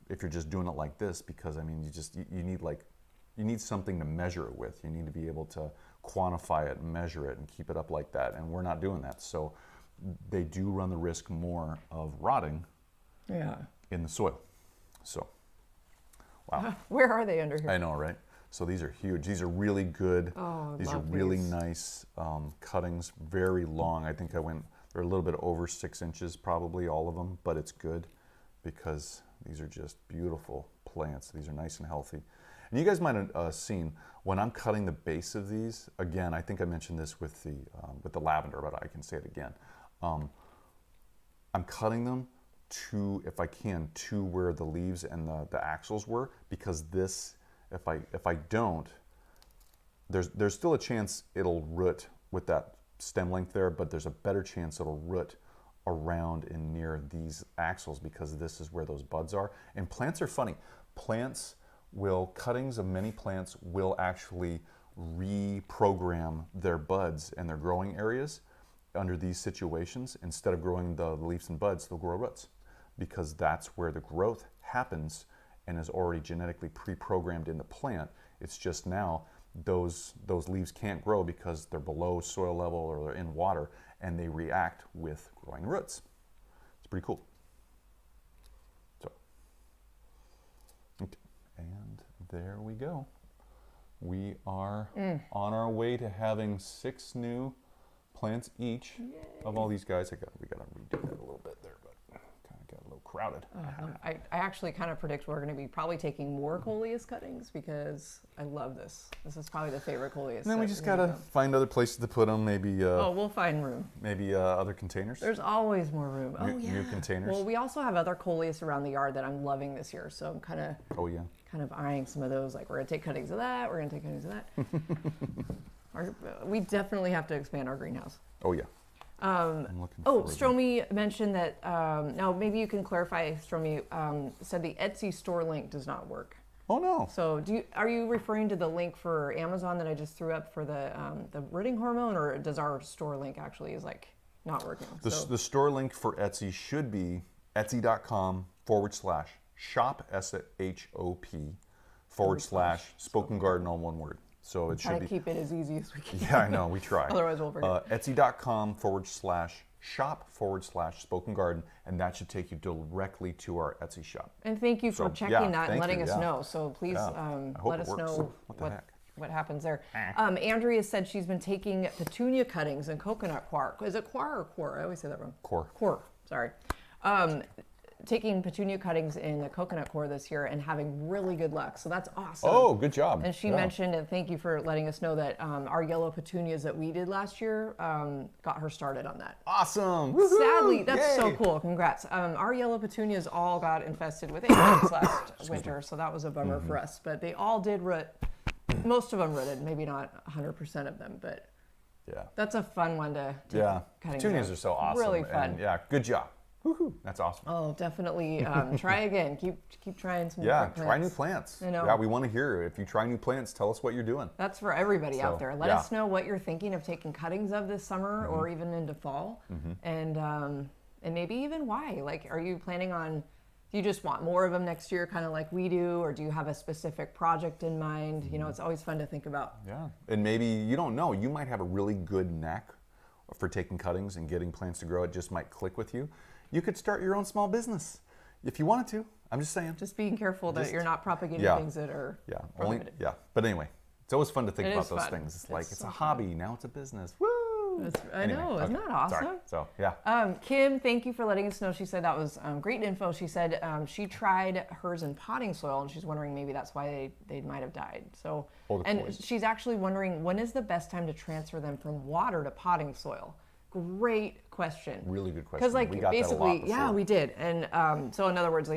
Speaker 2: If you're just doing it like this, because I mean, you need something to measure it with. You need to be able to quantify it, measure it, and keep it up like that. And we're not doing that, so they do run the risk more of rotting. In the soil. So, wow.
Speaker 1: Where are they under here?
Speaker 2: I know, right? So these are huge. These are really good. These are really nice cuttings. Very long. I think they're a little bit over 6 inches, probably all of them, but it's good because these are just beautiful plants. These are nice and healthy. And you guys might have seen when I'm cutting the base of these, again, I think I mentioned this with the lavender, but I can say it again. I'm cutting them to, if I can, to where the leaves and the axils were, because this, if I don't, there's still a chance it'll root with that stem length there, but there's a better chance it'll root around and near these axils because this is where those buds are. And plants are funny. Cuttings of many plants will actually reprogram their buds and their growing areas under these situations. Instead of growing the leaves and buds, they'll grow roots because that's where the growth happens and is already genetically pre-programmed in the plant. It's just now those leaves can't grow because they're below soil level or they're in water, and they react with growing roots. It's pretty cool. So, okay. And there we go. We are on our way to having 6 new plants each. Yay. Of all these guys. We gotta redo that a little bit there, but kind of got a little crowded.
Speaker 1: I actually kind of predict we're going to be probably taking more Coleus cuttings because I love this. This is probably the favorite Coleus.
Speaker 2: And then we just gotta find other places to put them. Maybe.
Speaker 1: We'll find room.
Speaker 2: Maybe other containers.
Speaker 1: There's always more room.
Speaker 2: New containers.
Speaker 1: Well, we also have other Coleus around the yard that I'm loving this year, so I'm kind of.
Speaker 2: Oh yeah.
Speaker 1: Kind of eyeing some of those. Like we're gonna take cuttings of that. We're gonna take cuttings of that. We definitely have to expand our greenhouse.
Speaker 2: Oh yeah.
Speaker 1: Stromy mentioned that, now maybe you can clarify, Stromy said the Etsy store link does not work.
Speaker 2: Oh no.
Speaker 1: So are you referring to the link for Amazon that I just threw up for the rooting hormone, or does our store link actually is like not working?
Speaker 2: The store link for Etsy should be etsy.com/shop, SHOP/spoken garden, all one word. So it should be.
Speaker 1: Keep it as easy as we can.
Speaker 2: Yeah, I know, we try.
Speaker 1: Otherwise we'll forget.
Speaker 2: Etsy.com/shop/spoken garden, and that should take you directly to our Etsy shop.
Speaker 1: And thank you for checking that and letting us know. So please let us know what happens there. Andrea said she's been taking petunia cuttings and coconut coir. Is it coir or core? I always say that wrong.
Speaker 2: Core.
Speaker 1: Core, sorry. Taking petunia cuttings in the coconut coir this year and having really good luck. So that's awesome.
Speaker 2: Oh, good job.
Speaker 1: And she mentioned, and thank you for letting us know that our yellow petunias that we did last year got her started on that.
Speaker 2: Awesome.
Speaker 1: Woo-hoo! Sadly, that's so cool. Congrats. Our yellow petunias all got infested with aphids last winter, so that was a bummer for us. But they all did root. Most of them rooted, maybe not 100% of them, but that's a fun one to
Speaker 2: petunias are so awesome.
Speaker 1: Really fun.
Speaker 2: And good job. Woohoo, that's awesome.
Speaker 1: Oh, definitely try again. Keep trying some
Speaker 2: different plants. Try new plants.
Speaker 1: I know.
Speaker 2: Yeah, we want to hear if you try new plants, tell us what you're doing.
Speaker 1: That's for everybody out there. Let us know what you're thinking of taking cuttings of this summer or even into fall, and maybe even why. Like, are you planning on? Do you just want more of them next year, kind of like we do, or do you have a specific project in mind? You know, it's always fun to think about.
Speaker 2: Yeah, and maybe you don't know. You might have a really good knack for taking cuttings and getting plants to grow. It just might click with you. You could start your own small business if you wanted to. I'm just saying.
Speaker 1: Just being careful that you're not propagating things that are prohibited. But anyway, it's always fun to think about those things. It's like it's a hobby. Now it's a business. Woo! I know. Isn't that awesome?
Speaker 2: Sorry. So,
Speaker 1: Kim, thank you for letting us know. She said that was great info. She said she tried hers in potting soil, and she's wondering maybe that's why they might have died. So, and she's actually wondering, when is the best time to transfer them from water to potting soil? Great question.
Speaker 2: Really good question.
Speaker 1: Because like
Speaker 2: we got
Speaker 1: basically,
Speaker 2: that a lot
Speaker 1: we did. And so in other words,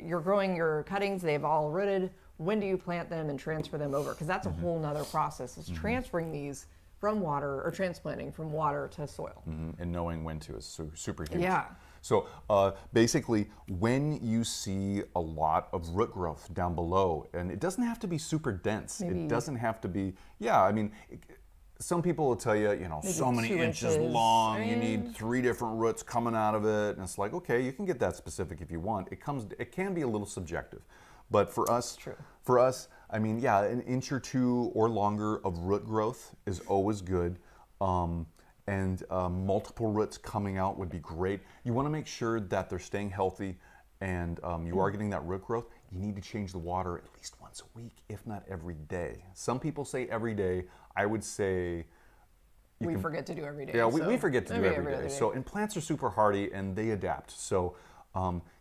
Speaker 1: you're growing your cuttings, they've all rooted. When do you plant them and transfer them over? Because that's a whole nother process. Is transferring these from water, or transplanting from water to soil.
Speaker 2: And knowing when to is super huge.
Speaker 1: Yeah.
Speaker 2: So basically, when you see a lot of root growth down below, and it doesn't have to be super dense. It doesn't have to be, some people will tell you, so many inches long, you need 3 different roots coming out of it. And it's like, okay, you can get that specific if you want. It can be a little subjective. But for us, an inch or 2 or longer of root growth is always good. And multiple roots coming out would be great. You want to make sure that they're staying healthy and you are getting that root growth. You need to change the water at least once a week, if not every day. Some people say every day. I would say
Speaker 1: we forget to do every day.
Speaker 2: Yeah, we forget to do every day. So, and plants are super hardy and they adapt. So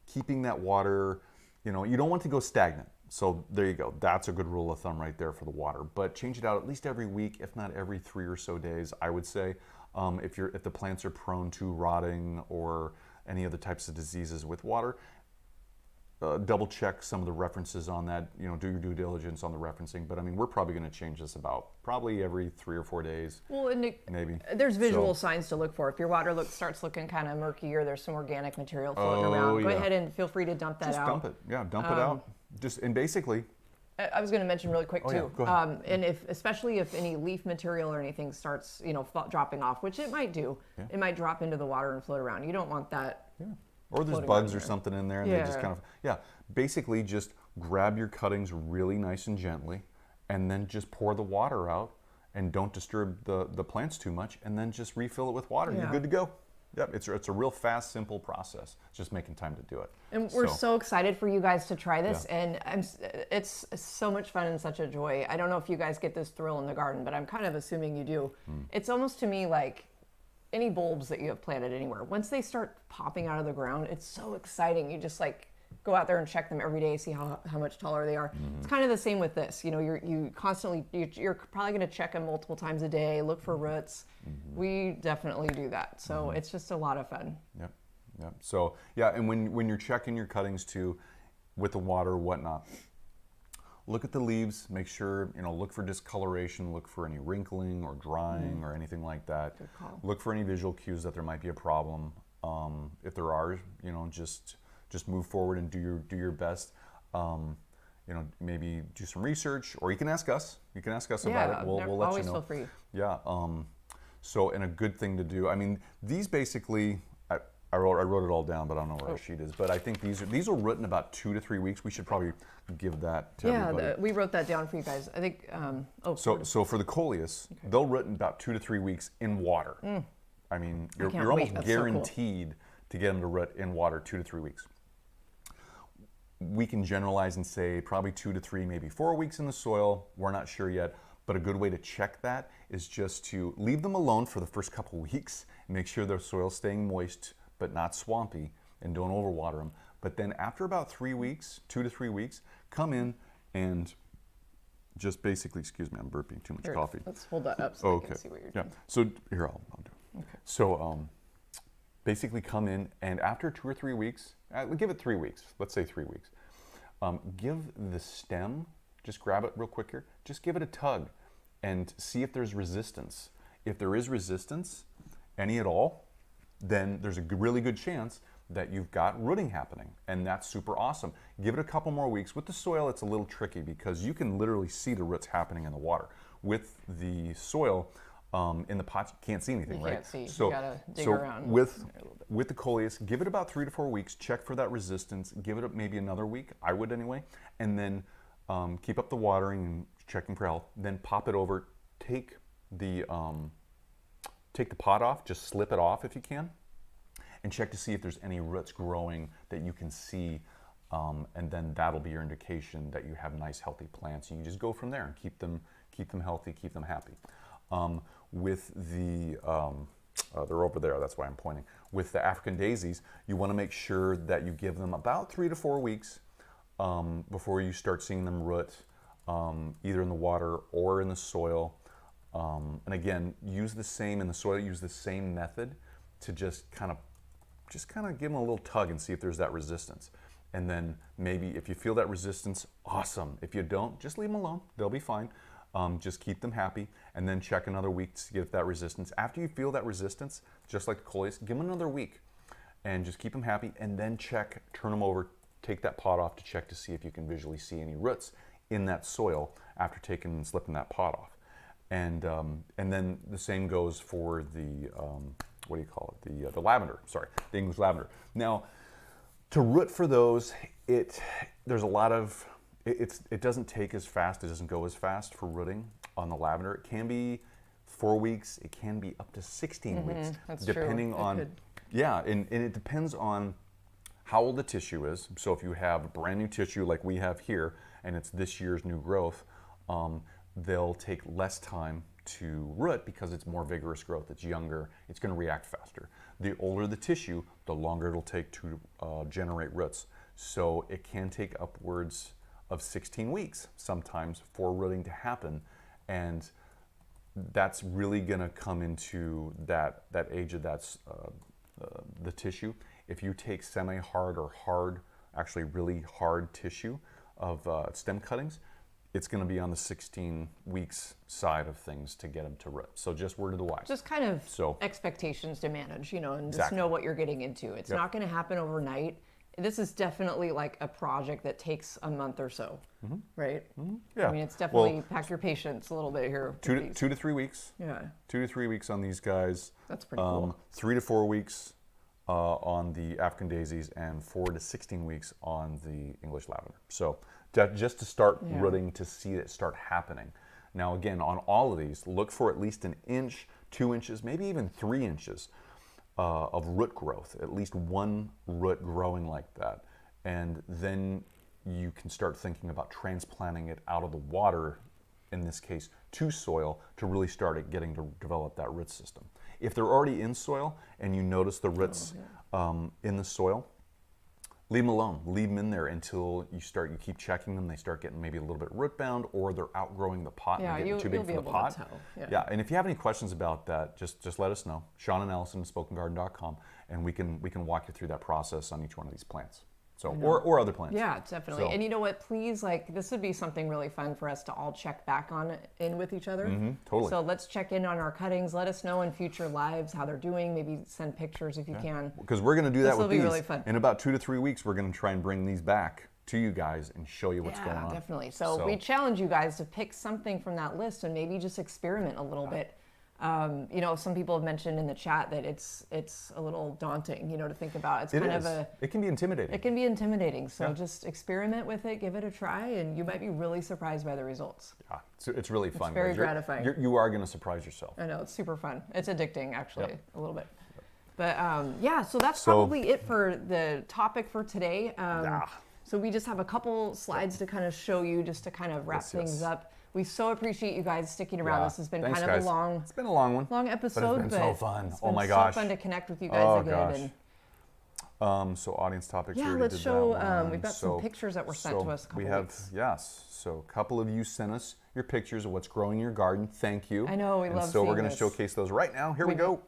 Speaker 2: keeping that water, you don't want to go stagnant. So there you go. That's a good rule of thumb right there for the water. But change it out at least every week, if not every 3 or so days, I would say. If the plants are prone to rotting or any other types of diseases with water, double check some of the references on that, do your due diligence on the referencing. But we're probably going to change this probably every 3 or 4 days.
Speaker 1: Well, and
Speaker 2: maybe.
Speaker 1: There's visual signs to look for. If your water starts looking kind of murky, or there's some organic material floating around, go ahead and feel free to dump that out.
Speaker 2: Just dump it. Yeah, dump it out. And basically,
Speaker 1: I was going to mention really quick too,
Speaker 2: go ahead.
Speaker 1: and especially if any leaf material or anything starts, dropping off, which it might do, it might drop into the water and float around. You don't want that.
Speaker 2: Yeah. Or there's bugs or something in there, and they just basically just grab your cuttings really nice and gently, and then just pour the water out, and don't disturb the plants too much, and then just refill it with water. You're good to go. Yep, it's a real fast, simple process. It's just making time to do it.
Speaker 1: And we're so excited for you guys to try this, and it's so much fun and such a joy. I don't know if you guys get this thrill in the garden, but I'm kind of assuming you do. It's almost to me like any bulbs that you have planted anywhere. Once they start popping out of the ground, it's so exciting. You just go out there and check them every day, see how much taller they are. It's kind of the same with this. You're constantly, you're probably going to check them multiple times a day, look for roots. We definitely do that. So it's just a lot of fun.
Speaker 2: Yep. So and when you're checking your cuttings too, with the water or whatnot, look at the leaves, make sure, look for discoloration, look for any wrinkling or drying or anything like that.
Speaker 1: Good call.
Speaker 2: Look for any visual cues that there might be a problem. If there are, just move forward and do your best. Maybe do some research, or you can ask us. You can ask us about it. We'll let you know.
Speaker 1: Always feel free.
Speaker 2: Yeah. So, and a good thing to do. I mean, these basically, I wrote it all down, but I don't know where our sheet is. But I think these are written about 2 to 3 weeks. We should probably give that to everybody.
Speaker 1: We wrote that down for you guys. I think.
Speaker 2: So for the Coleus, they'll written about 2 to 3 weeks in water. I mean, you're almost guaranteed to get them to root in water 2 to 3 weeks. We can generalize and say probably 2 to 3, maybe 4 weeks in the soil. We're not sure yet, but a good way to check that is just to leave them alone for the first couple of weeks. Make sure their soil's staying moist but not swampy, and don't overwater them. But then after about 3 weeks, 2 to 3 weeks, come in and just basically, excuse me, I'm burping too much coffee.
Speaker 1: Let's hold that up so I can see what you're doing.
Speaker 2: So here, I'll do it. Okay. So basically come in, and after 2 or 3 weeks, give it 3 weeks, let's say 3 weeks, give the stem, just grab it real quick here, just give it a tug and see if there's resistance. If there is resistance, any at all, then there's a really good chance that you've got rooting happening, and that's super awesome. Give it a couple more weeks. With the soil, it's a little tricky because you can literally see the roots happening in the water. With the soil, in the pot, you can't see anything, right?
Speaker 1: You can't see. So, you gotta dig around.
Speaker 2: With the Coleus, give it about 3 to 4 weeks. Check for that resistance. Give it maybe another week. I would anyway, and then keep up the watering and checking for health. Then pop it over. Take the pot off. Just slip it off if you can, and check to see if there's any roots growing that you can see. And then that'll be your indication that you have nice, healthy plants. And you just go from there and keep them healthy, keep them happy. With the, they're over there, that's why I'm pointing. With the African daisies, you want to make sure that you give them about 3 to 4 weeks before you start seeing them root, either in the water or in the soil. And again, use the same in the soil, use the same method to just kind of give them a little tug and see if there's that resistance. And then maybe if you feel that resistance, awesome. If you don't, just leave them alone. They'll be fine. Just keep them happy, and then check another week to get that resistance. After you feel that resistance, just like the Coleus, give them another week and just keep them happy, and then check, turn them over, take that pot off to check to see if you can visually see any roots in that soil after taking and slipping that pot off. And then the same goes for the, what do you call it? The lavender, sorry, the English lavender. Now, to root for those, there's a lot of, it doesn't take as fast, it doesn't go as fast for rooting on the lavender. It can be 4 weeks, it can be up to 16 weeks.
Speaker 1: That's
Speaker 2: depending
Speaker 1: true.
Speaker 2: on, yeah, and it depends on how old the tissue is. So if you have brand new tissue like we have here, and it's this year's new growth, they'll take less time to root because it's more vigorous growth, it's younger, it's going to react faster. The older the tissue, the longer it'll take to generate roots. So it can take upwards of 16 weeks sometimes for rooting to happen, and that's really going to come into that age of the tissue. If you take semi-hard or hard, actually really hard tissue of stem cuttings, it's going to be on the 16 weeks side of things to get them to root. So just word of the wise.
Speaker 1: Just kind of expectations to manage, and just know what you're getting into. It's not going to happen overnight. This is definitely like a project that takes a month or so, right?
Speaker 2: Yeah.
Speaker 1: I mean, it's definitely pack your patience a little bit here.
Speaker 2: 2 to 3 weeks.
Speaker 1: Yeah.
Speaker 2: 2 to 3 weeks on these guys.
Speaker 1: That's pretty cool.
Speaker 2: 3 to 4 weeks on the African daisies, and 4 to 16 weeks on the English lavender. So just to start rooting, to see it start happening. Now again, on all of these, look for at least 1 inch, 2 inches, maybe even 3 inches of root growth, at least one root growing like that. And then you can start thinking about transplanting it out of the water, in this case, to soil, to really start getting to develop that root system. If they're already in soil and you notice the roots in the soil, leave them alone. Leave them in there until you keep checking them. They start getting maybe a little bit root bound, or they're outgrowing the pot and getting too big for the pot. Yeah, and if you have any questions about that, just let us know. Sean and Allison at SpokenGarden.com, and we can walk you through that process on each one of these plants. So, or other plants.
Speaker 1: Yeah, definitely.
Speaker 2: So,
Speaker 1: and you know what? Please, like, this would be something really fun for us to all check back in with each other.
Speaker 2: totally.
Speaker 1: So let's check in on our cuttings. Let us know in future lives how they're doing. Maybe send pictures if you can.
Speaker 2: Because we're going to do that with these.
Speaker 1: This will be really fun.
Speaker 2: In about 2 to 3 weeks, we're going to try and bring these back to you guys and show you what's going on.
Speaker 1: Yeah, definitely. So we challenge you guys to pick something from that list and maybe just experiment a little bit. You know, some people have mentioned in the chat that it's a little daunting, you know, to think about. It's kind of
Speaker 2: it can be intimidating.
Speaker 1: It can be intimidating. So just experiment with it, give it a try, and you might be really surprised by the results.
Speaker 2: Yeah, it's really fun.
Speaker 1: It's very gratifying.
Speaker 2: You are going to surprise yourself.
Speaker 1: I know, it's super fun. It's addicting, actually, a little bit. But yeah, so that's probably it for the topic for today. So we just have a couple slides to kind of show you, just to kind of wrap things up. We so appreciate you guys sticking around. This has been kind of a long,
Speaker 2: it's been a long one,
Speaker 1: long episode,
Speaker 2: but it's been so fun.
Speaker 1: It's
Speaker 2: oh my
Speaker 1: been
Speaker 2: gosh,
Speaker 1: so fun to connect with you guys again.
Speaker 2: And so audience topics.
Speaker 1: Yeah, let's show. We've got some pictures that were sent to us.
Speaker 2: We have So a couple of you sent us your pictures of what's growing in your garden. Thank you.
Speaker 1: I know, we love
Speaker 2: So we're
Speaker 1: going
Speaker 2: to showcase those right now. Here we go.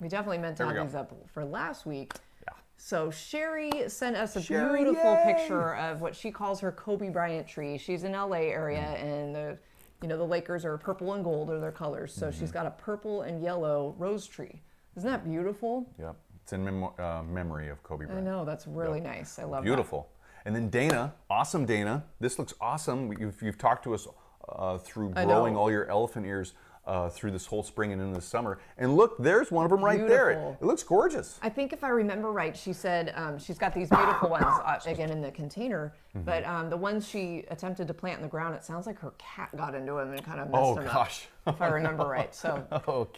Speaker 1: We definitely meant to have these up for last week.
Speaker 2: Yeah.
Speaker 1: So Sherry sent us a beautiful picture of what she calls her Kobe Bryant tree. She's in LA area, and the Lakers are purple and gold are their colors. So she's got a purple and yellow rose tree. Isn't that beautiful?
Speaker 2: Yep. It's in memory of Kobe Bryant.
Speaker 1: I know, that's really nice. I love
Speaker 2: Beautiful. And then Dana, awesome Dana. This looks awesome. You've talked to us through growing all your elephant ears through this whole spring and into the summer. And look, there's one of them right there. It looks gorgeous.
Speaker 1: I think if I remember right, she said she's got these beautiful ones, again, in the container. But the ones she attempted to plant in the ground, it sounds like her cat got into them and kind of messed them up. If I remember right. So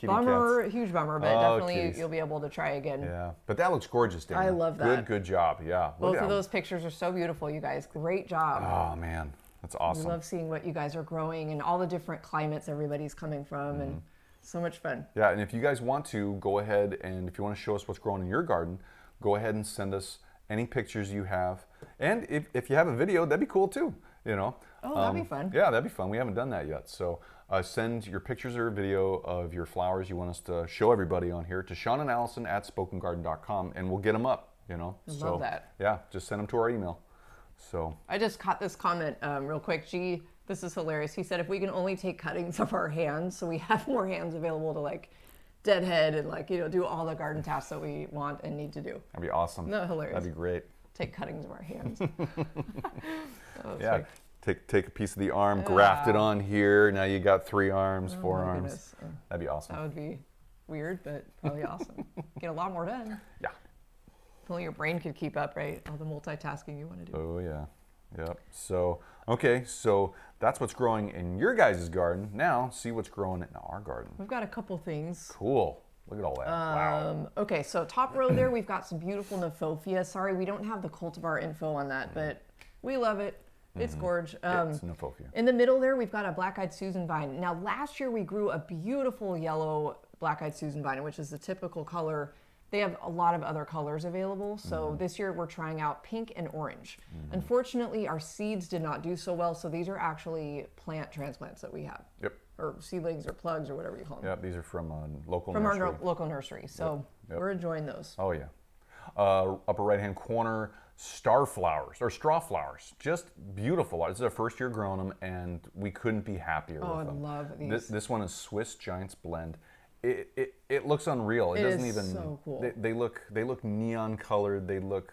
Speaker 1: bummer, huge bummer, but definitely you'll be able to try again.
Speaker 2: Yeah, but that looks gorgeous, Dana.
Speaker 1: I love that.
Speaker 2: Good job. Yeah.
Speaker 1: Both of those pictures are so beautiful, you guys. Great job.
Speaker 2: Oh, man. That's awesome.
Speaker 1: We love seeing what you guys are growing and all the different climates everybody's coming from, and so much fun.
Speaker 2: Yeah, and if you guys want to, go ahead and if you want to show us what's growing in your garden, go ahead and send us any pictures you have. And if you have a video, that'd be cool too, you know.
Speaker 1: Oh, that'd be fun.
Speaker 2: Yeah, that'd be fun. We haven't done that yet. So send your pictures or video of your flowers you want us to show everybody on here to Sean and Allison at spokengarden.com, and we'll get them up, you know.
Speaker 1: Love that.
Speaker 2: Yeah, just send them to our email. So
Speaker 1: I just caught this comment real quick. This is hilarious. He said, if we can only take cuttings of our hands, so we have more hands available to like deadhead and like, you know, do all the garden tasks that we want and need to do.
Speaker 2: That'd be awesome.
Speaker 1: Isn't that hilarious?
Speaker 2: That'd be great.
Speaker 1: Take cuttings of our hands.
Speaker 2: Yeah. Take a piece of the arm, graft it on here. Now you got 3 arms, 4 arms. That'd be awesome.
Speaker 1: That would be weird, but probably awesome. Get a lot more done.
Speaker 2: Yeah.
Speaker 1: If only your brain could keep up, right? All the multitasking you want to do.
Speaker 2: Oh, yeah. Yep. So, okay, so that's what's growing in your guys' garden. Now, see what's growing in our garden.
Speaker 1: We've got a couple things.
Speaker 2: Cool. Look at all that. Wow.
Speaker 1: Okay, so top row there, we've got some beautiful Nephophia. Sorry, we don't have the cultivar info on that, but we love it. It's gorge.
Speaker 2: It's Nephophia.
Speaker 1: In the middle there, we've got a black-eyed Susan vine. Now, last year we grew a beautiful yellow black-eyed Susan vine, which is the typical color. They have a lot of other colors available. So this year we're trying out pink and orange. Unfortunately, our seeds did not do so well. So these are actually plant transplants that we have.
Speaker 2: Yep.
Speaker 1: Or seedlings or plugs or whatever you call them.
Speaker 2: Yep, these are from a local
Speaker 1: nursery.
Speaker 2: From
Speaker 1: our local nursery. So we're enjoying those.
Speaker 2: Oh, yeah. Upper right-hand corner, straw flowers. Just beautiful. This is our first year growing them, and we couldn't be happier with them.
Speaker 1: I love these.
Speaker 2: This one is Swiss Giants Blend. It looks unreal. It doesn't even.
Speaker 1: So cool.
Speaker 2: They look neon colored. They look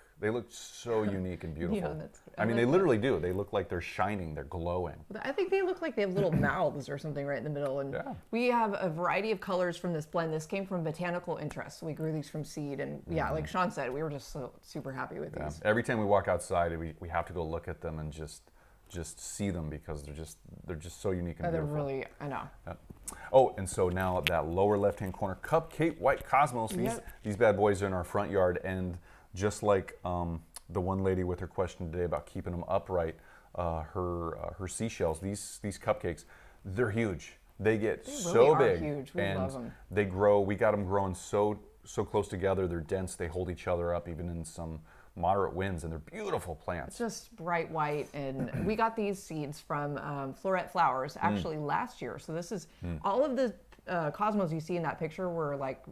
Speaker 2: so unique and beautiful.
Speaker 1: Neon,
Speaker 2: I mean, they literally do. They look like they're shining. They're glowing.
Speaker 1: I think they look like they have little mouths or something right in the middle. And we have a variety of colors from this blend. This came from botanical interest. So we grew these from seed, and like Sean said, we were just so super happy with these.
Speaker 2: Every time we walk outside, we have to go look at them and just see them because they're just so unique and beautiful.
Speaker 1: They're really, I know.
Speaker 2: Yep. Oh, and so now that lower left-hand corner, Cupcake White Cosmos. These bad boys are in our front yard, and just like the one lady with her question today about keeping them upright, her seashells, these cupcakes, they're huge. They get so big,
Speaker 1: huge. We love them.
Speaker 2: They grow. We got them growing so close together. They're dense. They hold each other up even in some moderate winds, and they're beautiful plants.
Speaker 1: Just bright white, and we got these seeds from Florette Flowers actually last year. So this is all of the Cosmos you see in that picture were like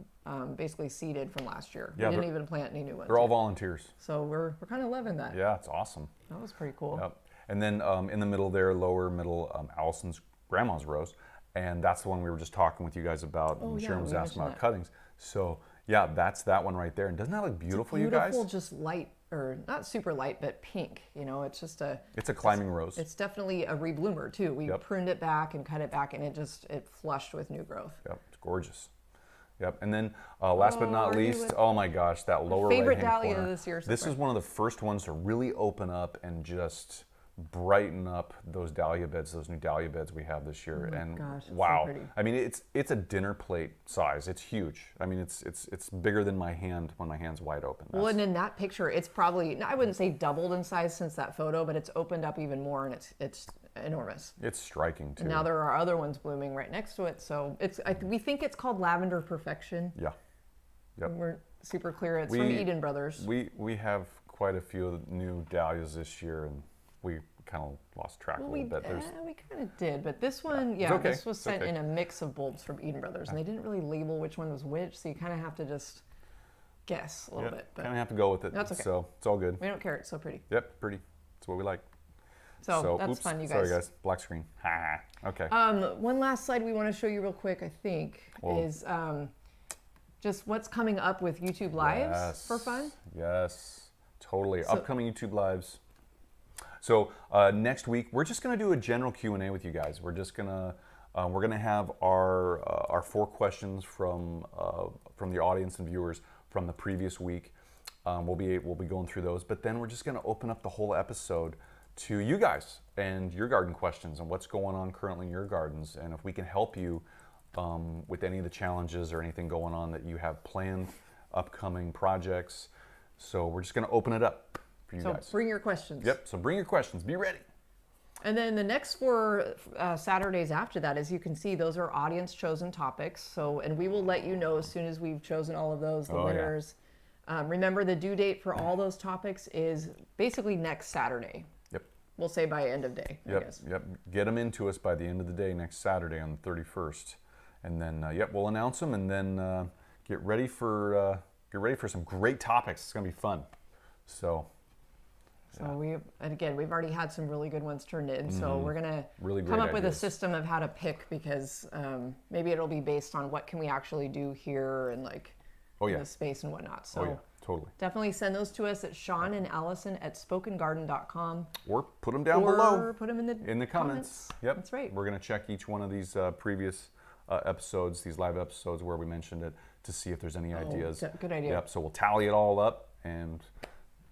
Speaker 1: basically seeded from last year.
Speaker 2: Yeah,
Speaker 1: we didn't even plant any new ones.
Speaker 2: They're all volunteers.
Speaker 1: So we're kind of loving that.
Speaker 2: Yeah, it's awesome.
Speaker 1: That was pretty cool.
Speaker 2: Yep. And then in the middle there, lower middle, Allison's grandma's rose. And that's the one we were just talking with you guys about.
Speaker 1: Oh,
Speaker 2: Sharon was asking about
Speaker 1: that.
Speaker 2: cuttings. So yeah, that's that one right there. And doesn't that look beautiful, you guys?
Speaker 1: Beautiful, just light, or not super light, but pink. You know, it's just
Speaker 2: It's a climbing rose.
Speaker 1: It's definitely a rebloomer too. We pruned it back and cut it back, and it flushed with new growth.
Speaker 2: Yep, it's gorgeous. Yep, and then last but not least, oh my gosh, that lower
Speaker 1: favorite
Speaker 2: right-hand
Speaker 1: dahlia
Speaker 2: corner.
Speaker 1: this year so
Speaker 2: This
Speaker 1: far.
Speaker 2: is one of the first ones to really open up and just brighten up those dahlia beds, those new dahlia beds we have this year.
Speaker 1: Oh my
Speaker 2: and
Speaker 1: gosh, it's
Speaker 2: wow,
Speaker 1: so pretty.
Speaker 2: I mean it's a dinner plate size. It's huge. I mean it's bigger than my hand when my hand's wide open.
Speaker 1: Well, and in that picture, it's probably, I wouldn't say doubled in size since that photo, but it's opened up even more, and it's enormous.
Speaker 2: It's striking too.
Speaker 1: And now there are other ones blooming right next to it, so we think it's called Lavender Perfection.
Speaker 2: Yeah. Yep.
Speaker 1: We weren't super clear. It's from Eden Brothers.
Speaker 2: We have quite a few new dahlias this year, and we kind of lost track a little bit.
Speaker 1: We kind of did, but this one, this was sent in a mix of bulbs from Eden Brothers, and they didn't really label which one was which, so you kind of have to just guess a little bit. But
Speaker 2: kind of have to go with it.
Speaker 1: That's okay.
Speaker 2: So it's all good.
Speaker 1: We don't care. It's so pretty.
Speaker 2: Yep, pretty. It's what we like.
Speaker 1: So that's fun, you guys.
Speaker 2: Sorry, guys. Black screen. Ha. Okay.
Speaker 1: One last slide we want to show you real quick, I think, is just what's coming up with YouTube Lives for fun.
Speaker 2: Yes, totally. Upcoming YouTube Lives. So next week we're just going to do a general Q&A with you guys. We're just gonna have our 4 questions from the audience and viewers from the previous week. We'll be going through those, but then we're just going to open up the whole episode to you guys and your garden questions and what's going on currently in your gardens, and if we can help you with any of the challenges or anything going on that you have planned, upcoming projects. So we're just going to open it up for you guys.
Speaker 1: So bring your questions.
Speaker 2: Yep, so bring your questions. Be ready.
Speaker 1: And then the next 4 Saturdays after that, as you can see, those are audience chosen topics. So, and we will let you know as soon as we've chosen all of those, the winners. Yeah. Remember, the due date for all those topics is basically next Saturday.
Speaker 2: Yep.
Speaker 1: We'll say by end of day, I guess.
Speaker 2: Yep. Get them into us by the end of the day next Saturday on the 31st. And then, we'll announce them, and then get ready for some great topics. It's going to be fun. So
Speaker 1: we've already had some really good ones turned in. So we're going to come up with a system of how to pick, because maybe it'll be based on what can we actually do here and in the space and whatnot. So
Speaker 2: totally.
Speaker 1: Definitely send those to us at Sean and Allison at spokengarden.com.
Speaker 2: Or put them down below.
Speaker 1: Or put them in the comments.
Speaker 2: Yep.
Speaker 1: That's right.
Speaker 2: We're going to check each one of these previous episodes, these live episodes where we mentioned it, to see if there's any ideas.
Speaker 1: Good idea.
Speaker 2: Yep. So we'll tally it all up, and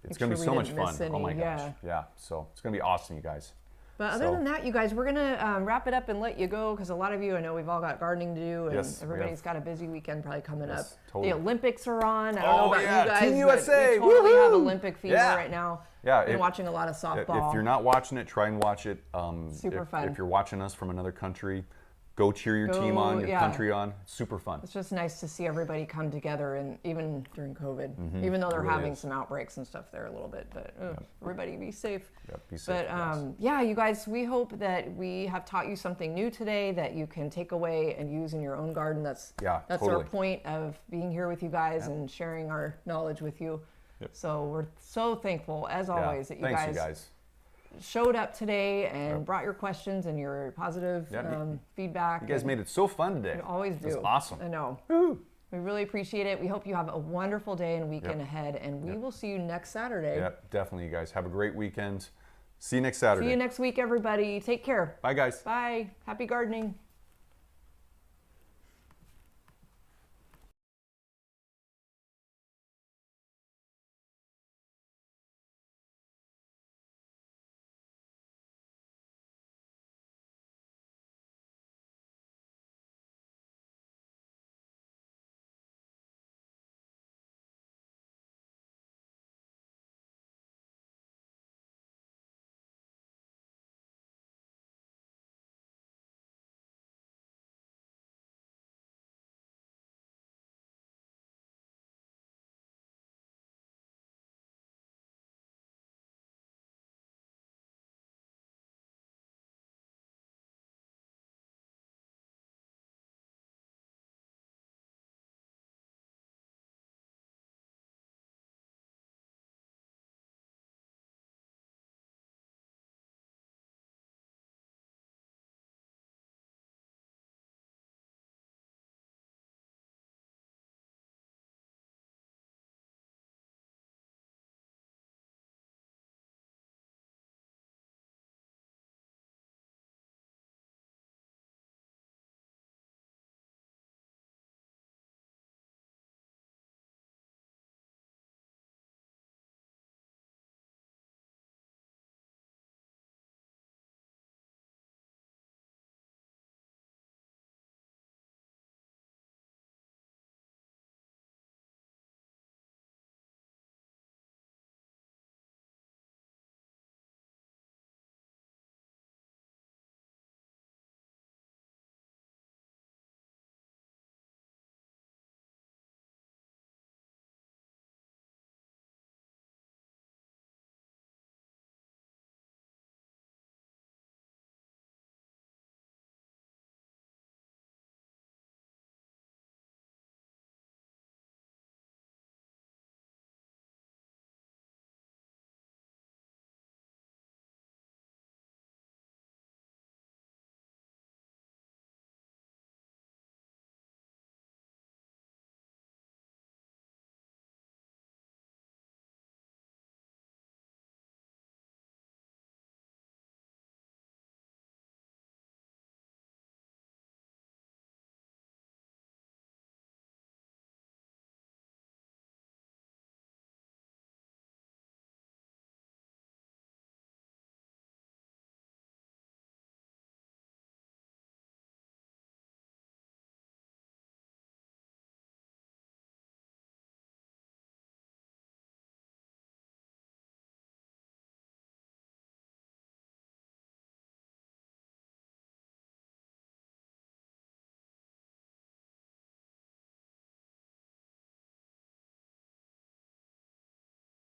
Speaker 2: it's going to be so much fun. Oh my gosh. Yeah. So it's going to be awesome, you guys.
Speaker 1: But other than that, you guys, we're going to wrap it up and let you go, because a lot of you, I know we've all got gardening to do, and everybody's got a busy weekend probably coming up.
Speaker 2: Totally.
Speaker 1: The Olympics are on. I don't know about you guys,
Speaker 2: Team USA.
Speaker 1: but we totally have Olympic fever right now.
Speaker 2: Yeah.
Speaker 1: Been watching a lot of softball.
Speaker 2: If you're not watching it, try and watch it.
Speaker 1: Super fun.
Speaker 2: If you're watching us from another country, go cheer your team on, your country on. Super fun.
Speaker 1: It's just nice to see everybody come together, and even during COVID, even though they're having some outbreaks and stuff there a little bit, but everybody be safe.
Speaker 2: Yep, be safe.
Speaker 1: But you guys, we hope that we have taught you something new today that you can take away and use in your own garden. That's
Speaker 2: totally.
Speaker 1: our point of being here with you guys and sharing our knowledge with you.
Speaker 2: Yep.
Speaker 1: So we're so thankful, as always, that you
Speaker 2: guys
Speaker 1: showed up today and brought your questions and your positive feedback.
Speaker 2: You guys made it so fun today.
Speaker 1: You always do.
Speaker 2: It was awesome.
Speaker 1: I know. We really appreciate it. We hope you have a wonderful day and weekend ahead, and we will see you next Saturday.
Speaker 2: Yep, definitely, you guys. Have a great weekend. See you next Saturday.
Speaker 1: See you next week, everybody. Take care.
Speaker 2: Bye, guys.
Speaker 1: Bye. Happy gardening.